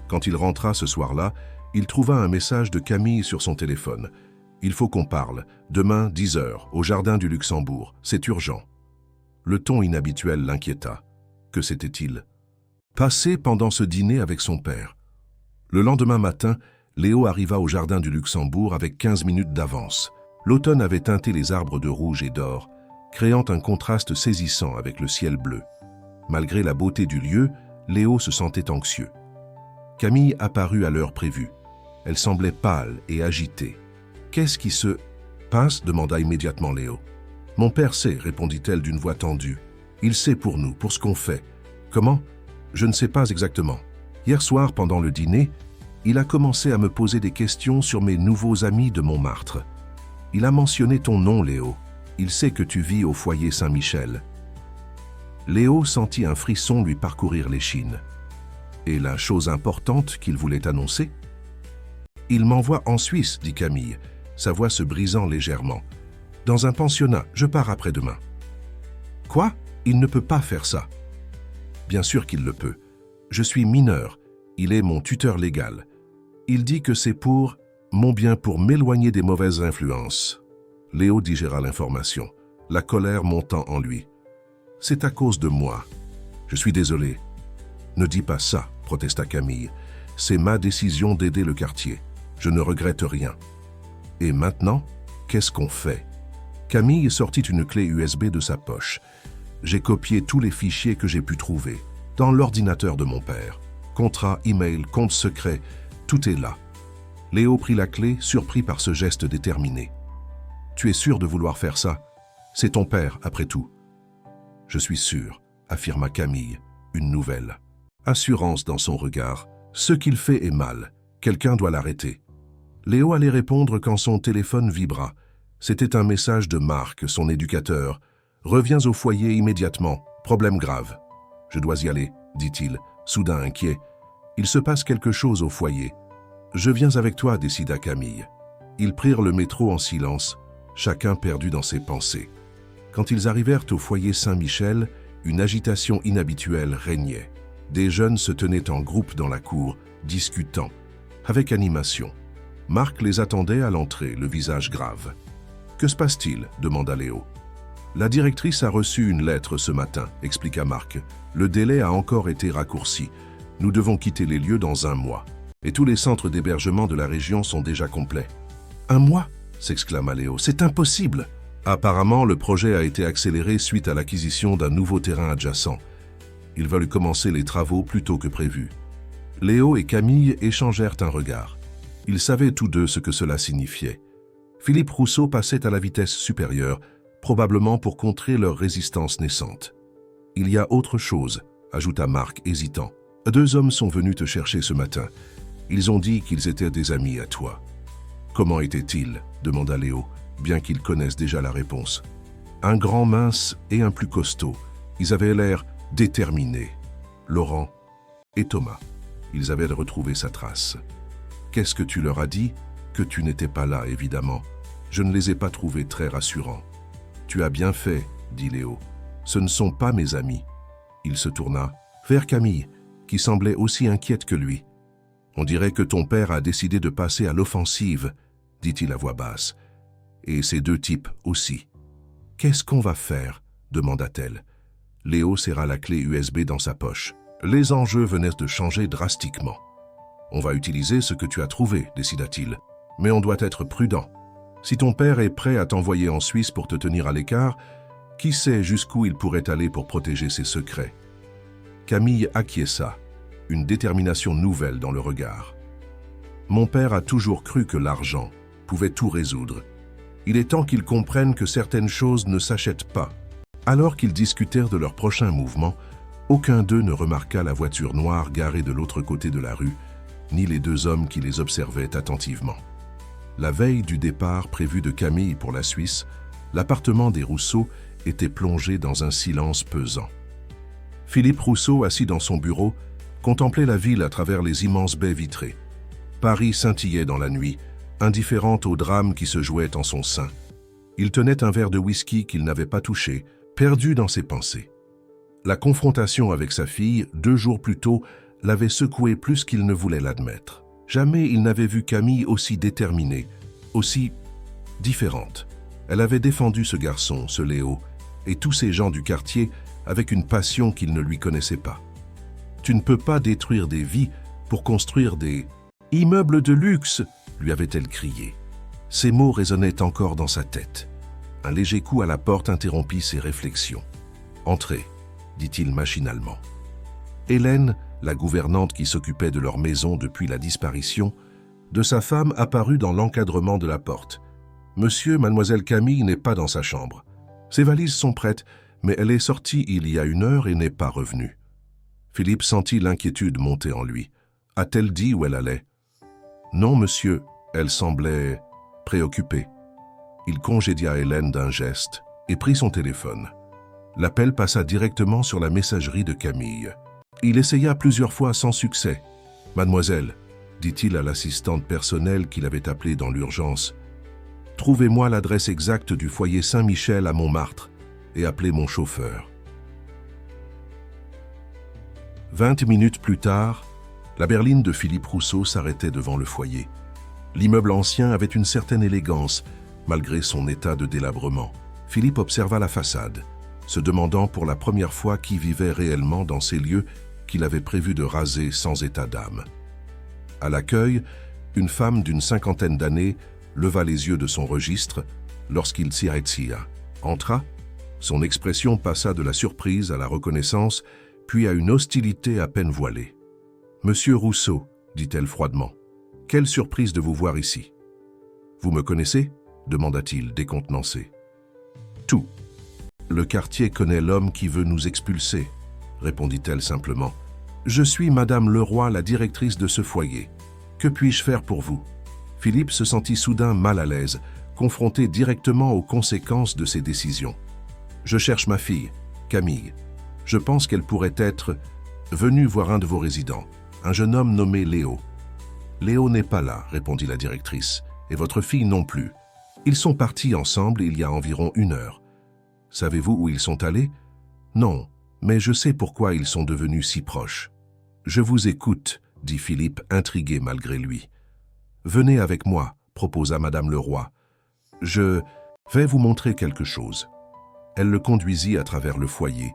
Quand il rentra ce soir-là, il trouva un message de Camille sur son téléphone. « Il faut qu'on parle. Demain, 10 heures, au jardin du Luxembourg. C'est urgent. » Le ton inhabituel l'inquiéta. Que s'était-il passé pendant ce dîner avec son père? Le lendemain matin, Léo arriva au jardin du Luxembourg avec 15 minutes d'avance. L'automne avait teinté les arbres de rouge et d'or, créant un contraste saisissant avec le ciel bleu. Malgré la beauté du lieu, Léo se sentait anxieux. Camille apparut à l'heure prévue. Elle semblait pâle et agitée. « Qu'est-ce qui se passe » demanda immédiatement Léo. « Mon père sait » répondit-elle d'une voix tendue. « Il sait pour nous, pour ce qu'on fait. » « Comment ? Je ne sais pas exactement. Hier soir, pendant le dîner, il a commencé à me poser des questions sur mes nouveaux amis de Montmartre. Il a mentionné ton nom, Léo. Il sait que tu vis au foyer Saint-Michel. » Léo sentit un frisson lui parcourir l'échine. Et la chose importante qu'il voulait annoncer? « Il m'envoie en Suisse, dit Camille, sa voix se brisant légèrement. Dans un pensionnat, je pars après-demain. »« Quoi? Il ne peut pas faire ça. » « Bien sûr qu'il le peut. Je suis mineur. Il est mon tuteur légal. Il dit que c'est pour mon bien, pour m'éloigner des mauvaises influences. » Léo digéra l'information, la colère montant en lui. « C'est à cause de moi. Je suis désolé. »« Ne dis pas ça, » protesta Camille. « C'est ma décision d'aider le quartier. Je ne regrette rien. »« Et maintenant, qu'est-ce qu'on fait ?» Camille sortit une clé USB de sa poche. J'ai copié tous les fichiers que j'ai pu trouver, dans l'ordinateur de mon père. Contrat, email, compte secret, tout est là. Léo prit la clé, surpris par ce geste déterminé. « Tu es sûr de vouloir faire ça? C'est ton père, après tout. »« Je suis sûr, » affirma Camille, une nouvelle. Assurance dans son regard. Ce qu'il fait est mal. Quelqu'un doit l'arrêter. Léo allait répondre quand son téléphone vibra. C'était un message de Marc, son éducateur. « Reviens au foyer immédiatement. Problème grave. »« Je dois y aller, » dit-il, soudain inquiet. « Il se passe quelque chose au foyer. »« Je viens avec toi, » décida Camille. Ils prirent le métro en silence, chacun perdu dans ses pensées. Quand ils arrivèrent au foyer Saint-Michel, une agitation inhabituelle régnait. Des jeunes se tenaient en groupe dans la cour, discutant, avec animation. Marc les attendait à l'entrée, le visage grave. « Que se passe-t-il » demanda Léo. « La directrice a reçu une lettre ce matin » expliqua Marc. « Le délai a encore été raccourci. Nous devons quitter les lieux dans 1 mois. Et tous les centres d'hébergement de la région sont déjà complets. »« 1 mois » s'exclama Léo. « C'est impossible !» Apparemment, le projet a été accéléré suite à l'acquisition d'un nouveau terrain adjacent. Ils veulent commencer les travaux plus tôt que prévu. Léo et Camille échangèrent un regard. Ils savaient tous deux ce que cela signifiait. Philippe Rousseau passait à la vitesse supérieure, probablement pour contrer leur résistance naissante. « Il y a autre chose », ajouta Marc, hésitant. « 2 hommes sont venus te chercher ce matin. Ils ont dit qu'ils étaient des amis à toi. »« Comment étaient-ils » demanda Léo, bien qu'ils connaissent déjà la réponse. « Un grand mince et un plus costaud. Ils avaient l'air déterminés. Laurent et Thomas. Ils avaient retrouvé sa trace. »« Qu'est-ce que tu leur as dit ? » ?»« Que tu n'étais pas là, évidemment. Je ne les ai pas trouvés très rassurants. « Tu as bien fait, » dit Léo. « Ce ne sont pas mes amis. » Il se tourna vers Camille, qui semblait aussi inquiète que lui. « On dirait que ton père a décidé de passer à l'offensive, » dit-il à voix basse. « Et ces deux types aussi. »« Qu'est-ce qu'on va faire ?» demanda-t-elle. Léo serra la clé USB dans sa poche. Les enjeux venaient de changer drastiquement. « On va utiliser ce que tu as trouvé, » décida-t-il. « Mais on doit être prudent. Si ton père est prêt à t'envoyer en Suisse pour te tenir à l'écart, qui sait jusqu'où il pourrait aller pour protéger ses secrets ?» Camille acquiesça, une détermination nouvelle dans le regard. « Mon père a toujours cru que l'argent pouvait tout résoudre. Il est temps qu'ils comprennent que certaines choses ne s'achètent pas. » Alors qu'ils discutèrent de leur prochain mouvement, aucun d'eux ne remarqua la voiture noire garée de l'autre côté de la rue, ni les deux hommes qui les observaient attentivement. La veille du départ prévu de Camille pour la Suisse, l'appartement des Rousseau était plongé dans un silence pesant. Philippe Rousseau, assis dans son bureau, contemplait la ville à travers les immenses baies vitrées. Paris scintillait dans la nuit, indifférente au drame qui se jouait en son sein. Il tenait un verre de whisky qu'il n'avait pas touché, perdu dans ses pensées. La confrontation avec sa fille, 2 jours plus tôt, l'avait secoué plus qu'il ne voulait l'admettre. Jamais il n'avait vu Camille aussi déterminée, aussi différente. Elle avait défendu ce garçon, ce Léo, et tous ces gens du quartier avec une passion qu'il ne lui connaissait pas. « Tu ne peux pas détruire des vies pour construire des immeubles de luxe !» lui avait-elle crié. Ces mots résonnaient encore dans sa tête. Un léger coup à la porte interrompit ses réflexions. « Entrez », dit-il machinalement. Hélène, la gouvernante qui s'occupait de leur maison depuis la disparition, de sa femme apparut dans l'encadrement de la porte. « Monsieur, mademoiselle Camille n'est pas dans sa chambre. Ses valises sont prêtes, mais elle est sortie il y a 1 heure et n'est pas revenue. » Philippe sentit l'inquiétude monter en lui. « A-t-elle dit où elle allait ?»« Non, monsieur, elle semblait préoccupée. » Il congédia Hélène d'un geste et prit son téléphone. L'appel passa directement sur la messagerie de Camille. Il essaya plusieurs fois sans succès. « Mademoiselle, » dit-il à l'assistante personnelle qu'il avait appelée dans l'urgence, « trouvez-moi l'adresse exacte du foyer Saint-Michel à Montmartre et appelez mon chauffeur. » 20 minutes plus tard, la berline de Philippe Rousseau s'arrêtait devant le foyer. L'immeuble ancien avait une certaine élégance, malgré son état de délabrement. Philippe observa la façade, se demandant pour la première fois qui vivait réellement dans ces lieux qu'il avait prévu de raser sans état d'âme. À l'accueil, une femme d'une 50aine d'années leva les yeux de son registre lorsqu'il s'y retira. Entra, son expression passa de la surprise à la reconnaissance, puis à une hostilité à peine voilée. « Monsieur Rousseau, » dit-elle froidement, « quelle surprise de vous voir ici. »« Vous me connaissez ?» demanda-t-il, décontenancé. « Tout. Le quartier connaît l'homme qui veut nous expulser, » répondit-elle simplement. « Je suis Madame Leroy, la directrice de ce foyer. Que puis-je faire pour vous ?» Philippe se sentit soudain mal à l'aise, confronté directement aux conséquences de ses décisions. « Je cherche ma fille, Camille. Je pense qu'elle pourrait être venue voir un de vos résidents, un jeune homme nommé Léo. »« Léo n'est pas là, » répondit la directrice, « et votre fille non plus. Ils sont partis ensemble il y a environ 1 heure. Savez-vous où ils sont allés? Non, mais je sais pourquoi ils sont devenus si proches. »« Je vous écoute, » dit Philippe, intrigué malgré lui. « Venez avec moi, » proposa Madame Leroy. « Je vais vous montrer quelque chose. » Elle le conduisit à travers le foyer,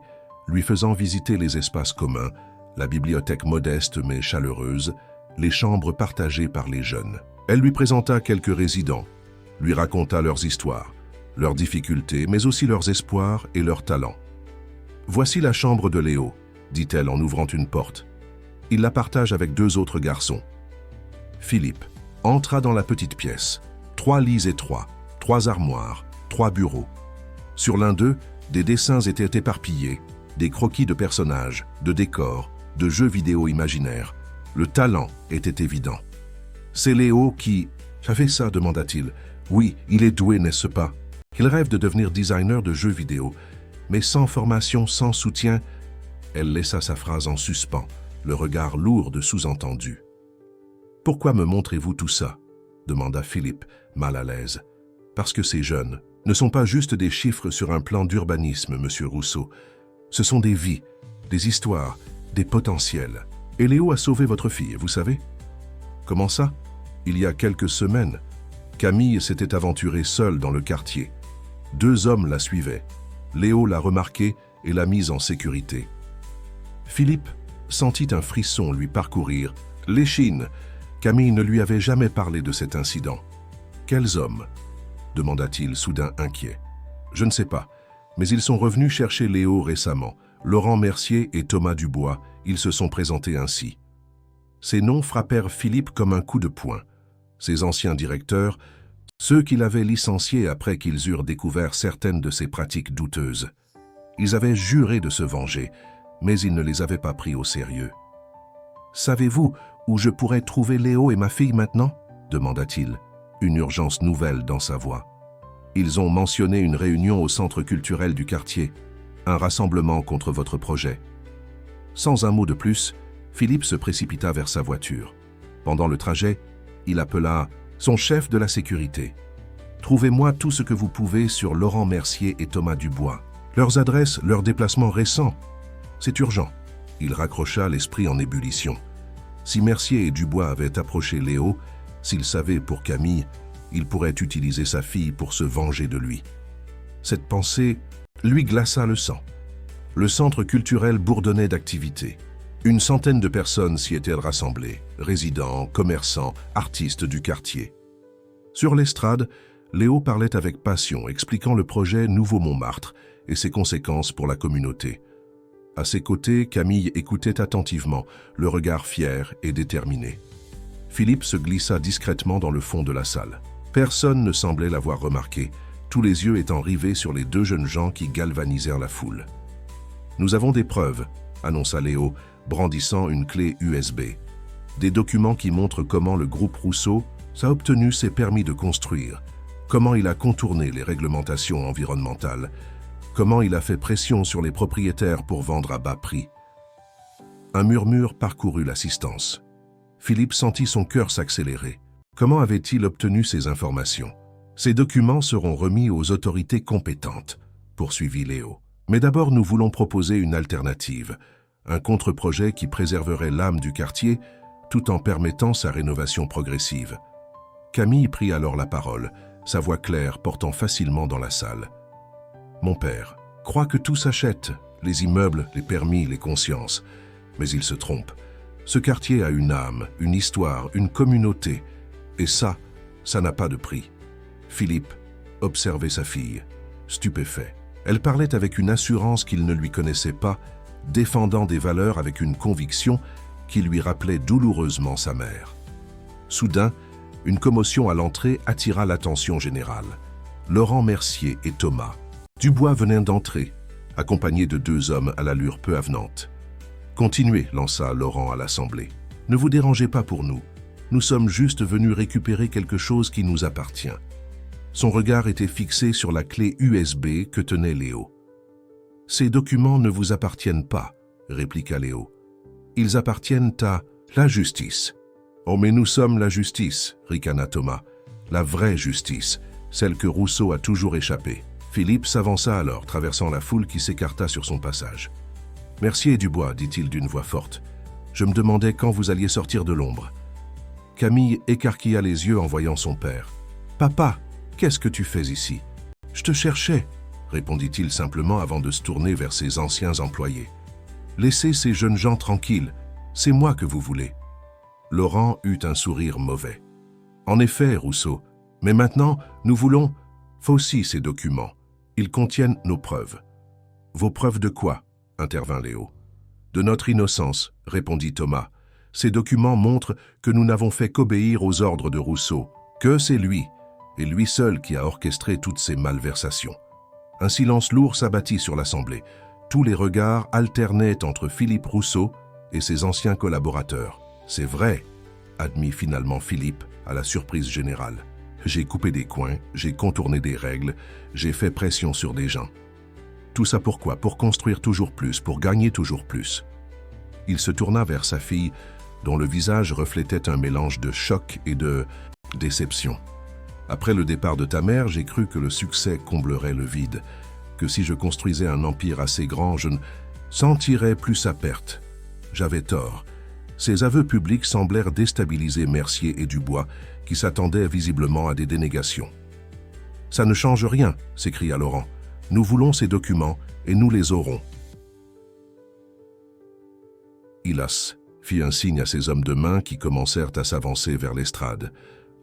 lui faisant visiter les espaces communs, la bibliothèque modeste mais chaleureuse, les chambres partagées par les jeunes. Elle lui présenta quelques résidents, lui raconta leurs histoires, leurs difficultés, mais aussi leurs espoirs et leurs talents. « Voici la chambre de Léo, » dit-elle en ouvrant une porte. Il la partage avec 2 autres garçons. Philippe entra dans la petite pièce. 3 lits étroits, 3 armoires, 3 bureaux. Sur l'un d'eux, des dessins étaient éparpillés, des croquis de personnages, de décors, de jeux vidéo imaginaires. Le talent était évident. « C'est Léo qui... »« Ça fait ça » demanda-t-il. « Oui, il est doué, n'est-ce pas? Il rêve de devenir designer de jeux vidéo, mais sans formation, sans soutien. » Elle laissa sa phrase en suspens, le regard lourd de sous-entendu. « Pourquoi me montrez-vous tout ça ?» demanda Philippe, mal à l'aise. Parce que ces jeunes ne sont pas juste des chiffres sur un plan d'urbanisme, monsieur Rousseau. Ce sont des vies, des histoires, des potentiels. Et Léo a sauvé votre fille, vous savez? Comment ça? Il y a quelques semaines, Camille s'était aventurée seule dans le quartier. 2 hommes la suivaient. Léo l'a remarquée et l'a mise en sécurité. Philippe sentit un frisson lui parcourir l'échine. Camille ne lui avait jamais parlé de cet incident. « Quels hommes ?» demanda-t-il soudain inquiet. « Je ne sais pas, mais ils sont revenus chercher Léo récemment. Laurent Mercier et Thomas Dubois, ils se sont présentés ainsi. » Ces noms frappèrent Philippe comme un coup de poing. Ses anciens directeurs, ceux qu'il avait licenciés après qu'ils eurent découvert certaines de ses pratiques douteuses. Ils avaient juré de se venger, mais ils ne les avaient pas pris au sérieux. « Savez-vous où je pourrais trouver Léo et ma fille maintenant ?» demanda-t-il, une urgence nouvelle dans sa voix. Ils ont mentionné une réunion au centre culturel du quartier, un rassemblement contre votre projet. Sans un mot de plus, Philippe se précipita vers sa voiture. Pendant le trajet, il appela son chef de la sécurité. « Trouvez-moi tout ce que vous pouvez sur Laurent Mercier et Thomas Dubois. Leurs adresses, leurs déplacements récents. C'est urgent. » Il raccrocha, l'esprit en ébullition. Si Mercier et Dubois avaient approché Léo, s'il savait pour Camille, il pourrait utiliser sa fille pour se venger de lui. Cette pensée lui glaça le sang. Le centre culturel bourdonnait d'activités. Une centaine de personnes s'y étaient rassemblées, résidents, commerçants, artistes du quartier. Sur l'estrade, Léo parlait avec passion, expliquant le projet Nouveau Montmartre et ses conséquences pour la communauté. À ses côtés, Camille écoutait attentivement, le regard fier et déterminé. Philippe se glissa discrètement dans le fond de la salle. Personne ne semblait l'avoir remarqué, tous les yeux étant rivés sur les 2 jeunes gens qui galvanisèrent la foule. « Nous avons des preuves », annonça Léo, brandissant une clé USB. Des documents qui montrent comment le groupe Rousseau a obtenu ses permis de construire, comment il a contourné les réglementations environnementales, comment il a fait pression sur les propriétaires pour vendre à bas prix. Un murmure parcourut l'assistance. Philippe sentit son cœur s'accélérer. Comment avait-il obtenu ces informations? Ces documents seront remis aux autorités compétentes, poursuivit Léo. Mais d'abord, nous voulons proposer une alternative, un contre-projet qui préserverait l'âme du quartier tout en permettant sa rénovation progressive. Camille prit alors la parole, sa voix claire portant facilement dans la salle. « Mon père croit que tout s'achète, les immeubles, les permis, les consciences. Mais il se trompe. Ce quartier a une âme, une histoire, une communauté. Et ça n'a pas de prix. » Philippe observait sa fille, stupéfait. Elle parlait avec une assurance qu'il ne lui connaissait pas, défendant des valeurs avec une conviction qui lui rappelait douloureusement sa mère. Soudain, une commotion à l'entrée attira l'attention générale. Laurent Mercier et Thomas Dubois venaient d'entrer, accompagnés de 2 hommes à l'allure peu avenante. « Continuez, » lança Laurent à l'assemblée. « Ne vous dérangez pas pour nous. Nous sommes juste venus récupérer quelque chose qui nous appartient. » Son regard était fixé sur la clé USB que tenait Léo. « Ces documents ne vous appartiennent pas, » répliqua Léo. « Ils appartiennent à la justice. »« Oh, mais nous sommes la justice, » ricana Thomas. « La vraie justice, celle que Rousseau a toujours échappé. » Philippe s'avança alors, traversant la foule qui s'écarta sur son passage. « Mercier et Dubois, dit-il d'une voix forte. Je me demandais quand vous alliez sortir de l'ombre. » Camille écarquilla les yeux en voyant son père. « Papa, qu'est-ce que tu fais ici ?»« Je te cherchais, » répondit-il simplement avant de se tourner vers ses anciens employés. « Laissez ces jeunes gens tranquilles, c'est moi que vous voulez. » Laurent eut un sourire mauvais. « En effet, Rousseau, mais maintenant, nous voulons aussi ces documents. Ils contiennent nos preuves. »« Vos preuves de quoi ?» intervint Léo. « De notre innocence, » répondit Thomas. « Ces documents montrent que nous n'avons fait qu'obéir aux ordres de Rousseau, que c'est lui, et lui seul qui a orchestré toutes ces malversations. » Un silence lourd s'abattit sur l'assemblée. Tous les regards alternaient entre Philippe Rousseau et ses anciens collaborateurs. « C'est vrai, » admit finalement Philippe à la surprise générale. « J'ai coupé des coins, j'ai contourné des règles, j'ai fait pression sur des gens. Tout ça pourquoi? Pour construire toujours plus, pour gagner toujours plus. » Il se tourna vers sa fille, dont le visage reflétait un mélange de choc et de déception. « Après le départ de ta mère, j'ai cru que le succès comblerait le vide, que si je construisais un empire assez grand, je ne sentirais plus sa perte. J'avais tort. Ces aveux publics semblèrent déstabiliser Mercier et Dubois, qui s'attendaient visiblement à des dénégations. « Ça ne change rien », s'écria Laurent. « Nous voulons ces documents et nous les aurons. » Hilas fit un signe à ses hommes de main qui commencèrent à s'avancer vers l'estrade.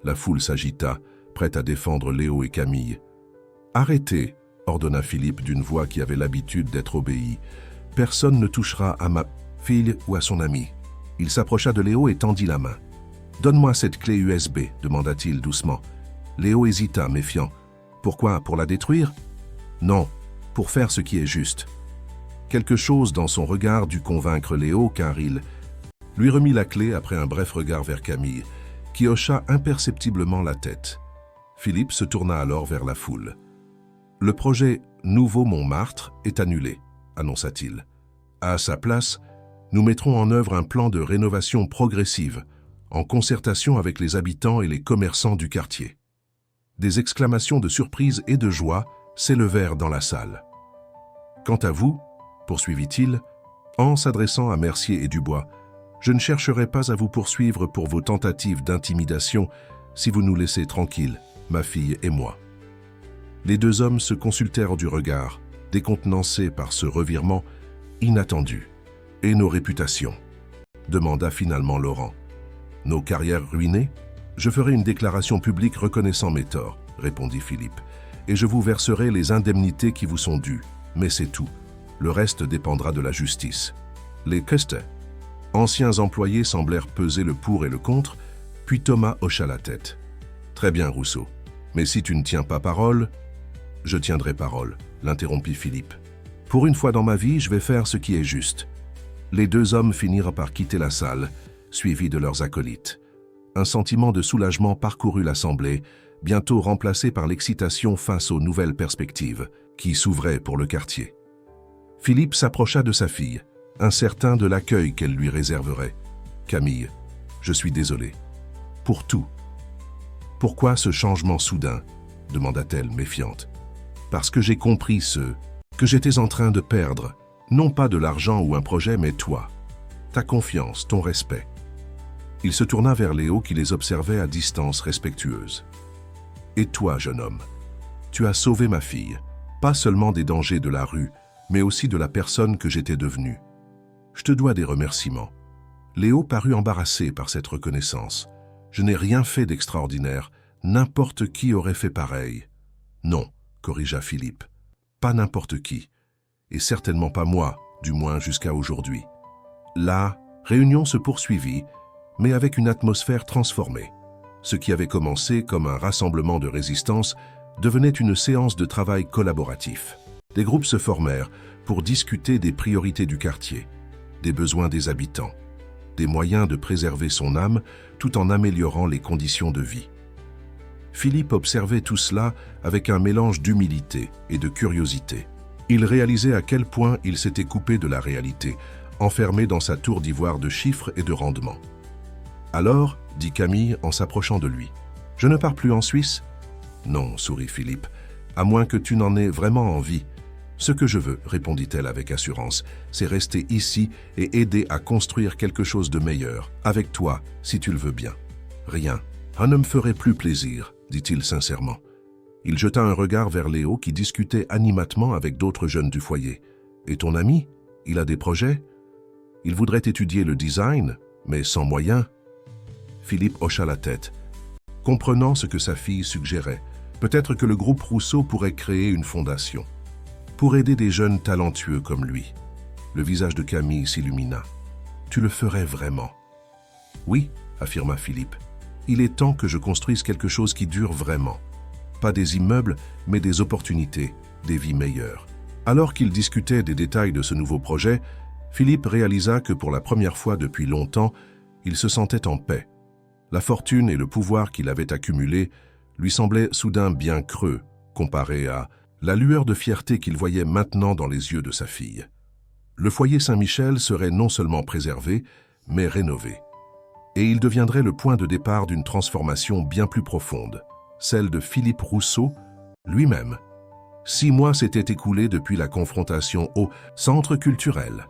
La foule s'agita, prête à défendre Léo et Camille. « Arrêtez !» ordonna Philippe d'une voix qui avait l'habitude d'être obéie. « Personne ne touchera à ma fille ou à son ami. » Il s'approcha de Léo et tendit la main. « Donne-moi cette clé USB, demanda-t-il doucement. Léo hésita, méfiant. « Pourquoi? Pour la détruire? » ?»« Non, pour faire ce qui est juste. » Quelque chose dans son regard dut convaincre Léo car il lui remit la clé après un bref regard vers Camille, qui hocha imperceptiblement la tête. Philippe se tourna alors vers la foule. « Le projet Nouveau Montmartre est annulé, » annonça-t-il. « À sa place, nous mettrons en œuvre un plan de rénovation progressive, en concertation avec les habitants et les commerçants du quartier. » Des exclamations de surprise et de joie s'élevèrent dans la salle. « Quant à vous, » poursuivit-il, en s'adressant à Mercier et Dubois, « je ne chercherai pas à vous poursuivre pour vos tentatives d'intimidation si vous nous laissez tranquilles, ma fille et moi. » Les deux hommes se consultèrent du regard, décontenancés par ce revirement inattendu. « Et nos réputations ?» demanda finalement Laurent. « Nos carrières ruinées ? Je ferai une déclaration publique reconnaissant mes torts, » répondit Philippe, « et je vous verserai les indemnités qui vous sont dues, mais c'est tout. Le reste dépendra de la justice. » Les Custer, anciens employés, semblèrent peser le pour et le contre, puis Thomas hocha la tête. « Très bien, Rousseau, mais si tu ne tiens pas parole… »« Je tiendrai parole, » l'interrompit Philippe. « Pour une fois dans ma vie, je vais faire ce qui est juste. » Les deux hommes finirent par quitter la salle, suivis de leurs acolytes. Un sentiment de soulagement parcourut l'assemblée, bientôt remplacé par l'excitation face aux nouvelles perspectives qui s'ouvraient pour le quartier. Philippe s'approcha de sa fille, incertain de l'accueil qu'elle lui réserverait. « Camille, je suis désolé. Pour tout. »« Pourquoi ce changement soudain ?» demanda-t-elle méfiante. « Parce que j'ai compris que j'étais en train de perdre, non pas de l'argent ou un projet, mais toi. Ta confiance, ton respect. » Il se tourna vers Léo qui les observait à distance respectueuse. « Et toi, jeune homme, tu as sauvé ma fille, pas seulement des dangers de la rue, mais aussi de la personne que j'étais devenue. Je te dois des remerciements. » Léo parut embarrassé par cette reconnaissance. « Je n'ai rien fait d'extraordinaire, n'importe qui aurait fait pareil. »« Non, » corrigea Philippe, « pas n'importe qui, et certainement pas moi, du moins jusqu'à aujourd'hui. » La réunion se poursuivit, mais avec une atmosphère transformée. Ce qui avait commencé comme un rassemblement de résistance devenait une séance de travail collaboratif. Des groupes se formèrent pour discuter des priorités du quartier, des besoins des habitants, des moyens de préserver son âme tout en améliorant les conditions de vie. Philippe observait tout cela avec un mélange d'humilité et de curiosité. Il réalisait à quel point il s'était coupé de la réalité, enfermé dans sa tour d'ivoire de chiffres et de rendements. « Alors, » dit Camille en s'approchant de lui, « je ne pars plus en Suisse ?»« Non, » sourit Philippe, « à moins que tu n'en aies vraiment envie. »« Ce que je veux, » répondit-elle avec assurance, « c'est rester ici et aider à construire quelque chose de meilleur, avec toi, si tu le veux bien. »« Rien, ne me ferait plus plaisir, » dit-il sincèrement. Il jeta un regard vers Léo qui discutait animatement avec d'autres jeunes du foyer. « Et ton ami? Il a des projets? Il voudrait étudier le design, mais sans moyens. » Philippe hocha la tête, comprenant ce que sa fille suggérait. Peut-être que le groupe Rousseau pourrait créer une fondation pour aider des jeunes talentueux comme lui. Le visage de Camille s'illumina. « Tu le ferais vraiment? »« Oui, » affirma Philippe. « Il est temps que je construise quelque chose qui dure vraiment. Pas des immeubles, mais des opportunités, des vies meilleures. » Alors qu'ils discutaient des détails de ce nouveau projet, Philippe réalisa que pour la première fois depuis longtemps, il se sentait en paix. La fortune et le pouvoir qu'il avait accumulés lui semblaient soudain bien creux, comparés à la lueur de fierté qu'il voyait maintenant dans les yeux de sa fille. Le foyer Saint-Michel serait non seulement préservé, mais rénové. Et il deviendrait le point de départ d'une transformation bien plus profonde, celle de Philippe Rousseau lui-même. 6 mois s'étaient écoulés depuis la confrontation au centre culturel.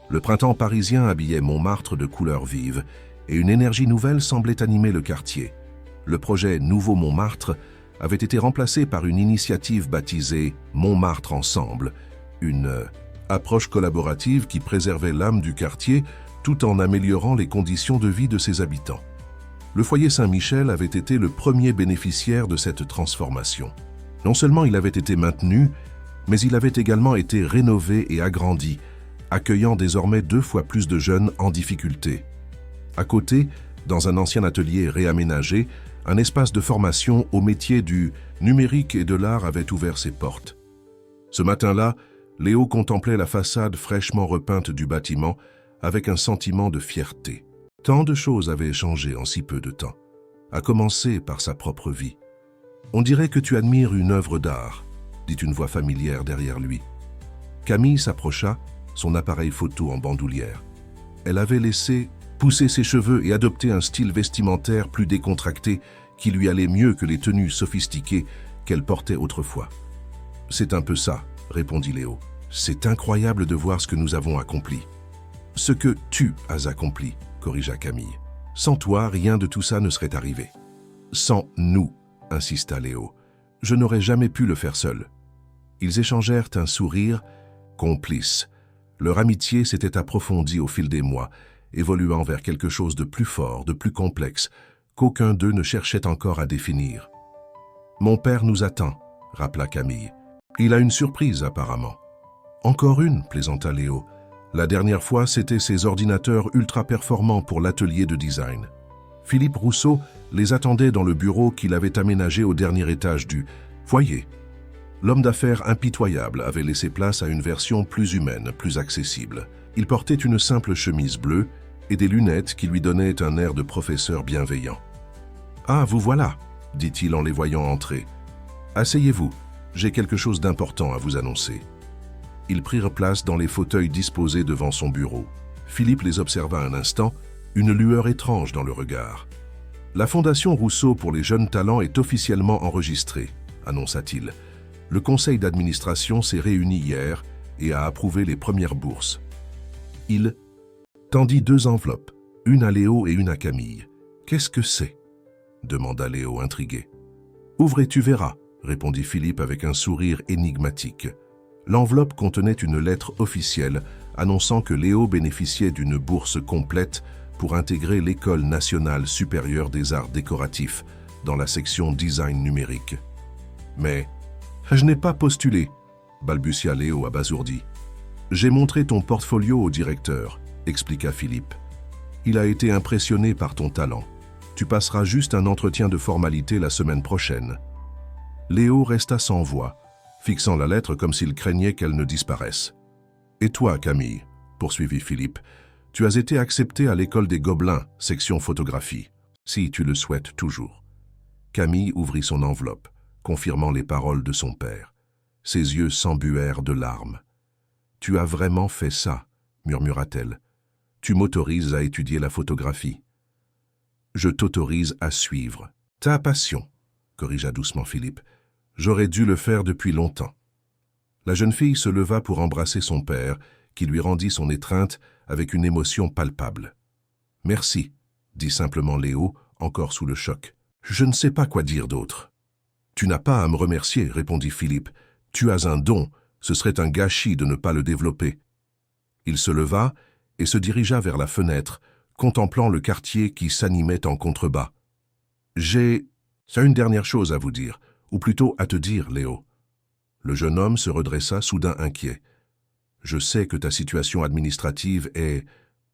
Le printemps parisien habillait Montmartre de couleurs vives et une énergie nouvelle semblait animer le quartier. Le projet Nouveau Montmartre avait été remplacé par une initiative baptisée Montmartre Ensemble, une approche collaborative qui préservait l'âme du quartier tout en améliorant les conditions de vie de ses habitants. Le foyer Saint-Michel avait été le premier bénéficiaire de cette transformation. Non seulement il avait été maintenu, mais il avait également été rénové et agrandi, accueillant désormais 2 fois plus de jeunes en difficulté. À côté, dans un ancien atelier réaménagé, un espace de formation au métier du numérique et de l'art avait ouvert ses portes. Ce matin-là, Léo contemplait la façade fraîchement repeinte du bâtiment avec un sentiment de fierté. Tant de choses avaient changé en si peu de temps, à commencer par sa propre vie. « On dirait que tu admires une œuvre d'art », dit une voix familière derrière lui. Camille s'approcha, son appareil photo en bandoulière. Elle avait laissé pousser ses cheveux et adopté un style vestimentaire plus décontracté qui lui allait mieux que les tenues sophistiquées qu'elle portait autrefois. « C'est un peu ça », répondit Léo. « C'est incroyable de voir ce que nous avons accompli. »« Ce que tu as accompli », corrigea Camille. « Sans toi, rien de tout ça ne serait arrivé. »« Sans nous », insista Léo. « Je n'aurais jamais pu le faire seul. » Ils échangèrent un sourire complice. Leur amitié s'était approfondie au fil des mois, évoluant vers quelque chose de plus fort, de plus complexe, qu'aucun d'eux ne cherchait encore à définir. « Mon père nous attend », rappela Camille. « Il a une surprise apparemment. »« Encore une », plaisanta Léo. « La dernière fois, c'était ses ordinateurs ultra performants pour l'atelier de design. » Philippe Rousseau les attendait dans le bureau qu'il avait aménagé au dernier étage du foyer. L'homme d'affaires impitoyable avait laissé place à une version plus humaine, plus accessible. Il portait une simple chemise bleue et des lunettes qui lui donnaient un air de professeur bienveillant. « Ah, vous voilà !» dit-il en les voyant entrer. « Asseyez-vous, j'ai quelque chose d'important à vous annoncer. » Ils prirent place dans les fauteuils disposés devant son bureau. Philippe les observa un instant, une lueur étrange dans le regard. « La Fondation Rousseau pour les jeunes talents est officiellement enregistrée », annonça-t-il. « Le conseil d'administration s'est réuni hier et a approuvé les premières bourses. » Il tendit 2 enveloppes, une à Léo et une à Camille. « Qu'est-ce que c'est » demanda Léo intrigué. « Ouvre et tu verras », répondit Philippe avec un sourire énigmatique. L'enveloppe contenait une lettre officielle annonçant que Léo bénéficiait d'une bourse complète pour intégrer l'École nationale supérieure des arts décoratifs dans la section design numérique. « Mais je n'ai pas postulé », balbutia Léo abasourdi. « J'ai montré ton portfolio au directeur », expliqua Philippe. « Il a été impressionné par ton talent. Tu passeras juste un entretien de formalité la semaine prochaine. » Léo resta sans voix, fixant la lettre comme s'il craignait qu'elle ne disparaisse. « Et toi, Camille ?» poursuivit Philippe. « Tu as été acceptée à l'école des Gobelins, section photographie, si tu le souhaites toujours. » Camille ouvrit son enveloppe, confirmant les paroles de son père. Ses yeux s'embuèrent de larmes. « Tu as vraiment fait ça ?» murmura-t-elle. « Tu m'autorises à étudier la photographie. »« Je t'autorise à suivre. Ta passion, » corrigea doucement Philippe. « J'aurais dû le faire depuis longtemps. » La jeune fille se leva pour embrasser son père, qui lui rendit son étreinte avec une émotion palpable. « Merci, » dit simplement Léo, encore sous le choc. « Je ne sais pas quoi dire d'autre. »« Tu n'as pas à me remercier, » répondit Philippe. « Tu as un don, ce serait un gâchis de ne pas le développer. » Il se leva et se dirigea vers la fenêtre, contemplant le quartier qui s'animait en contrebas. « J'ai une dernière chose à vous dire, ou plutôt à te dire, Léo. » Le jeune homme se redressa, soudain inquiet. « Je sais que ta situation administrative est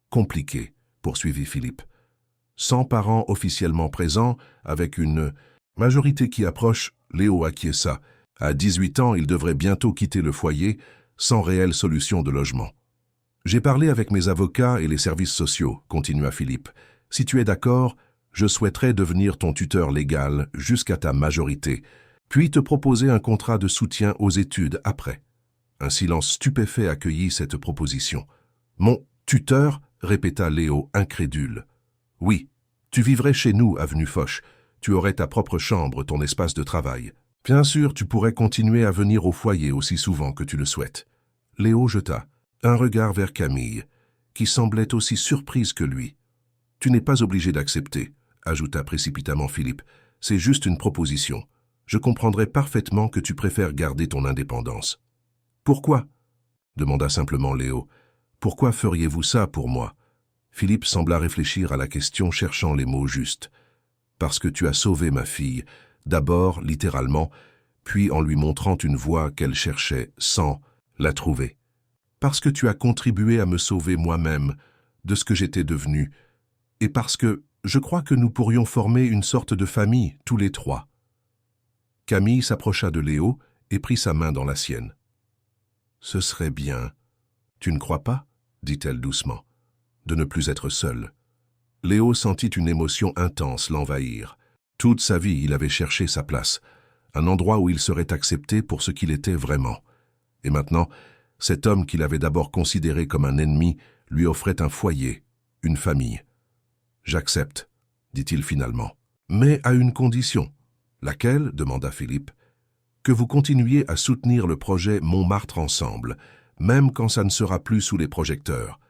compliquée, » poursuivit Philippe. « Sans parents officiellement présents, avec une majorité qui approche, Léo acquiesça. À 18 ans, il devrait bientôt quitter le foyer, sans réelle solution de logement. « J'ai parlé avec mes avocats et les services sociaux, » continua Philippe. « Si tu es d'accord, je souhaiterais devenir ton tuteur légal jusqu'à ta majorité, puis te proposer un contrat de soutien aux études après. » Un silence stupéfait accueillit cette proposition. « Mon tuteur ?» répéta Léo, incrédule. « Oui, tu vivrais chez nous, avenue Foch. Tu aurais ta propre chambre, ton espace de travail. Bien sûr, tu pourrais continuer à venir au foyer aussi souvent que tu le souhaites. Léo jeta un regard vers Camille, qui semblait aussi surprise que lui. Tu n'es pas obligé d'accepter, ajouta précipitamment Philippe. C'est juste une proposition. Je comprendrais parfaitement que tu préfères garder ton indépendance. Pourquoi? Demanda simplement Léo. Pourquoi feriez-vous ça pour moi? Philippe sembla réfléchir à la question, cherchant les mots justes. Parce que tu as sauvé ma fille, d'abord littéralement, puis en lui montrant une voie qu'elle cherchait sans la trouver. Parce que tu as contribué à me sauver moi-même de ce que j'étais devenu, et parce que je crois que nous pourrions former une sorte de famille, tous les trois. Camille s'approcha de Léo et prit sa main dans la sienne. « Ce serait bien. Tu ne crois pas ?» dit-elle doucement. « De ne plus être seul. » Léo sentit une émotion intense l'envahir. Toute sa vie, il avait cherché sa place, un endroit où il serait accepté pour ce qu'il était vraiment. Et maintenant, cet homme qu'il avait d'abord considéré comme un ennemi lui offrait un foyer, une famille. « J'accepte, » dit-il finalement. « Mais à une condition. »« Laquelle ?» demanda Philippe. « Que vous continuiez à soutenir le projet Montmartre ensemble, même quand ça ne sera plus sous les projecteurs. »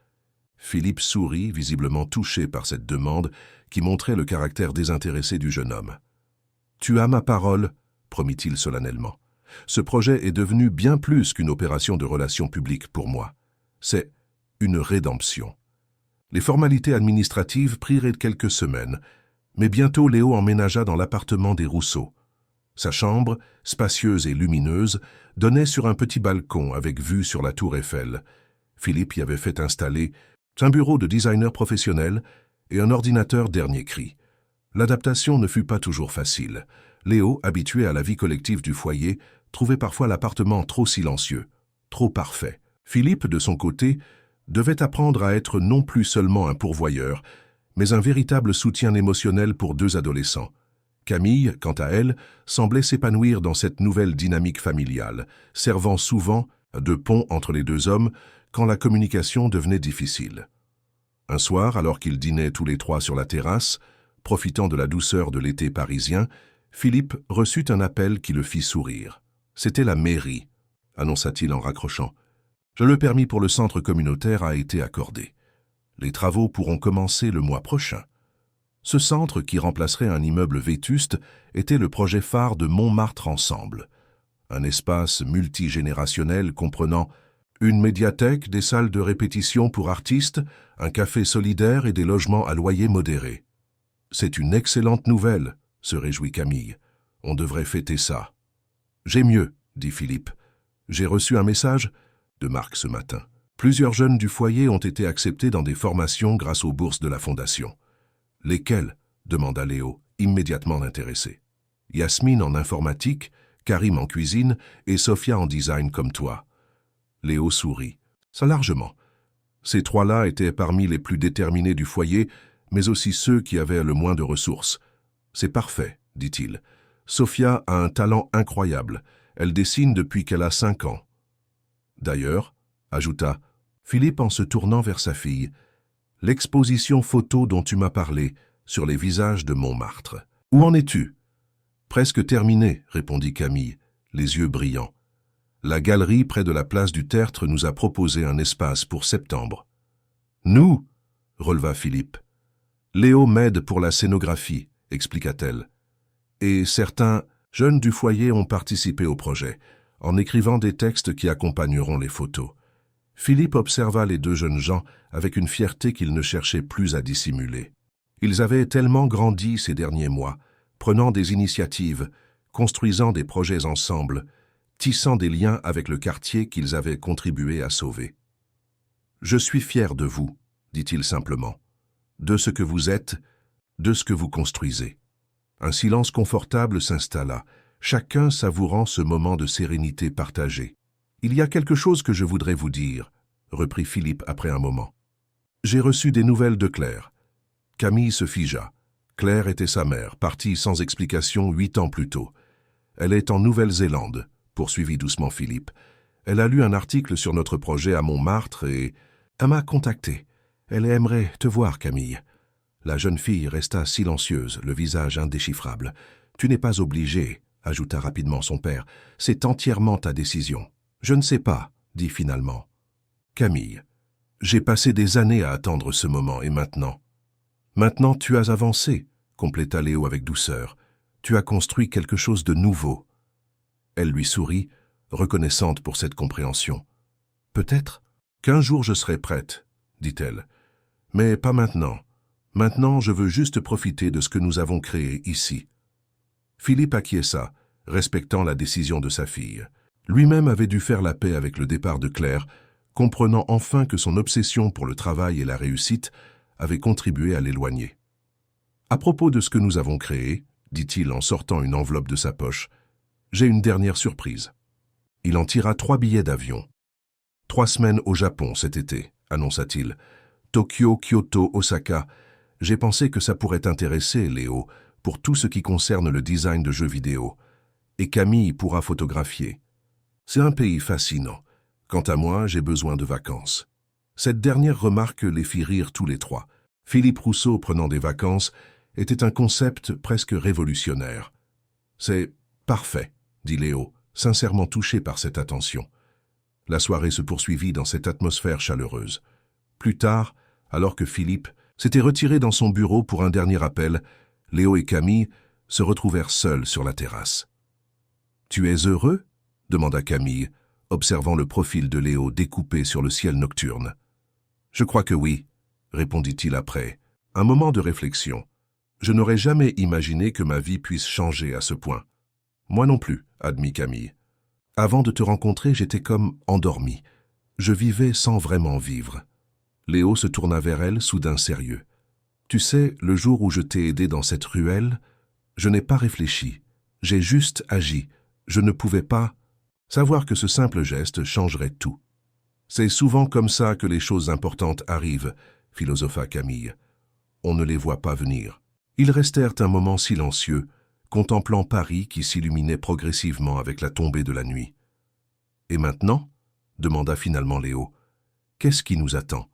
Philippe sourit, visiblement touché par cette demande qui montrait le caractère désintéressé du jeune homme. « Tu as ma parole, » promit-il solennellement. « Ce projet est devenu bien plus qu'une opération de relations publiques pour moi. C'est une rédemption. » Les formalités administratives prirent quelques semaines, mais bientôt Léo emménagea dans l'appartement des Rousseau. Sa chambre, spacieuse et lumineuse, donnait sur un petit balcon avec vue sur la tour Eiffel. Philippe y avait fait installer un bureau de designer professionnel et un ordinateur dernier cri. L'adaptation ne fut pas toujours facile. Léo, habitué à la vie collective du foyer, trouvait parfois l'appartement trop silencieux, trop parfait. Philippe, de son côté, devait apprendre à être non plus seulement un pourvoyeur, mais un véritable soutien émotionnel pour deux adolescents. Camille, quant à elle, semblait s'épanouir dans cette nouvelle dynamique familiale, servant souvent de pont entre les deux hommes quand la communication devenait difficile. Un soir, alors qu'ils dînaient tous les trois sur la terrasse, profitant de la douceur de l'été parisien, Philippe reçut un appel qui le fit sourire. « C'était la mairie », annonça-t-il en raccrochant. « Le permis pour le centre communautaire a été accordé. Les travaux pourront commencer le mois prochain. » Ce centre, qui remplacerait un immeuble vétuste, était le projet phare de Montmartre Ensemble. Un espace multigénérationnel comprenant une médiathèque, des salles de répétition pour artistes, un café solidaire et des logements à loyer modéré. « C'est une excellente nouvelle », se réjouit Camille. « On devrait fêter ça. »« J'ai mieux, » dit Philippe. « J'ai reçu un message de Marc ce matin. Plusieurs jeunes du foyer ont été acceptés dans des formations grâce aux bourses de la Fondation. » « Lesquels ?» demanda Léo, immédiatement intéressé. « Yasmine en informatique, Karim en cuisine et Sophia en design comme toi. » Léo sourit. « Ça largement. Ces trois-là étaient parmi les plus déterminés du foyer, mais aussi ceux qui avaient le moins de ressources. C'est parfait, dit-il. Sophia a un talent incroyable. Elle dessine depuis qu'elle a 5 ans. D'ailleurs, ajouta Philippe en se tournant vers sa fille, l'exposition photo dont tu m'as parlé, sur les visages de Montmartre. Où en es-tu? Presque terminé, répondit Camille, les yeux brillants. La galerie près de la place du Tertre nous a proposé un espace pour septembre. Nous? Releva Philippe. Léo m'aide pour la scénographie, expliqua-t-elle. Et certains jeunes du foyer ont participé au projet, en écrivant des textes qui accompagneront les photos. Philippe observa les deux jeunes gens avec une fierté qu'il ne cherchait plus à dissimuler. Ils avaient tellement grandi ces derniers mois, prenant des initiatives, construisant des projets ensemble, tissant des liens avec le quartier qu'ils avaient contribué à sauver. « Je suis fier de vous, » dit-il simplement, « de ce que vous êtes, de ce que vous construisez. » Un silence confortable s'installa, chacun savourant ce moment de sérénité partagée. « Il y a quelque chose que je voudrais vous dire, » reprit Philippe après un moment. « J'ai reçu des nouvelles de Claire. » Camille se figea. Claire était sa mère, partie sans explication 8 ans plus tôt. « Elle est en Nouvelle-Zélande, » poursuivit doucement Philippe. « Elle a lu un article sur notre projet à Montmartre et... Elle m'a contacté. Elle aimerait te voir, Camille. » La jeune fille resta silencieuse, le visage indéchiffrable. « Tu n'es pas obligé, » ajouta rapidement son père. « C'est entièrement ta décision. »« Je ne sais pas, » dit finalement. « Camille, j'ai passé des années à attendre ce moment et maintenant. »« Maintenant tu as avancé, » compléta Léo avec douceur. « Tu as construit quelque chose de nouveau. » Elle lui sourit, reconnaissante pour cette compréhension. « Peut-être qu'un jour je serai prête, » dit-elle. « Mais pas maintenant. Maintenant, je veux juste profiter de ce que nous avons créé ici. » Philippe acquiesça, respectant la décision de sa fille. Lui-même avait dû faire la paix avec le départ de Claire, comprenant enfin que son obsession pour le travail et la réussite avait contribué à l'éloigner. « À propos de ce que nous avons créé, » dit-il en sortant une enveloppe de sa poche, « j'ai une dernière surprise. » Il en tira 3 billets d'avion. 3 semaines au Japon cet été, annonça-t-il. Tokyo, Kyoto, Osaka. J'ai pensé que ça pourrait t'intéresser, Léo, pour tout ce qui concerne le design de jeux vidéo. Et Camille pourra photographier. C'est un pays fascinant. Quant à moi, j'ai besoin de vacances. Cette dernière remarque les fit rire tous les trois. Philippe Rousseau prenant des vacances était un concept presque révolutionnaire. C'est parfait, dit Léo, sincèrement touché par cette attention. La soirée se poursuivit dans cette atmosphère chaleureuse. Plus tard, alors que Philippe s'était retiré dans son bureau pour un dernier appel, Léo et Camille se retrouvèrent seuls sur la terrasse. « Tu es heureux ?» demanda Camille, observant le profil de Léo découpé sur le ciel nocturne. « Je crois que oui, » répondit-il après. Un moment de réflexion. « Je n'aurais jamais imaginé que ma vie puisse changer à ce point. »« Moi non plus, » admit Camille. « Avant de te rencontrer, j'étais comme endormi. Je vivais sans vraiment vivre. » Léo se tourna vers elle, soudain sérieux. « Tu sais, le jour où je t'ai aidé dans cette ruelle, je n'ai pas réfléchi. J'ai juste agi. Je ne pouvais pas savoir que ce simple geste changerait tout. »« C'est souvent comme ça que les choses importantes arrivent, » philosopha Camille. « On ne les voit pas venir. » Ils restèrent un moment silencieux, contemplant Paris qui s'illuminait progressivement avec la tombée de la nuit. « Et maintenant ?» demanda finalement Léo. « Qu'est-ce qui nous attend ?»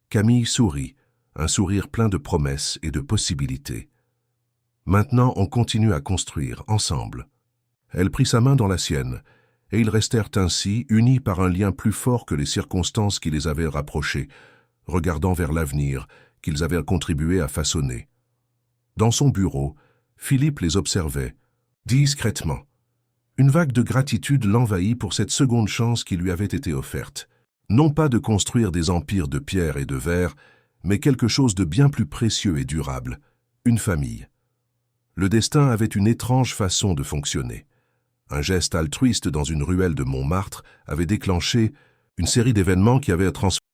Camille sourit, un sourire plein de promesses et de possibilités. « Maintenant, on continue à construire, ensemble. » Elle prit sa main dans la sienne, et ils restèrent ainsi, unis par un lien plus fort que les circonstances qui les avaient rapprochés, regardant vers l'avenir qu'ils avaient contribué à façonner. Dans son bureau, Philippe les observait, discrètement. Une vague de gratitude l'envahit pour cette seconde chance qui lui avait été offerte. Non pas de construire des empires de pierre et de verre, mais quelque chose de bien plus précieux et durable, une famille. Le destin avait une étrange façon de fonctionner. Un geste altruiste dans une ruelle de Montmartre avait déclenché une série d'événements qui avaient transformé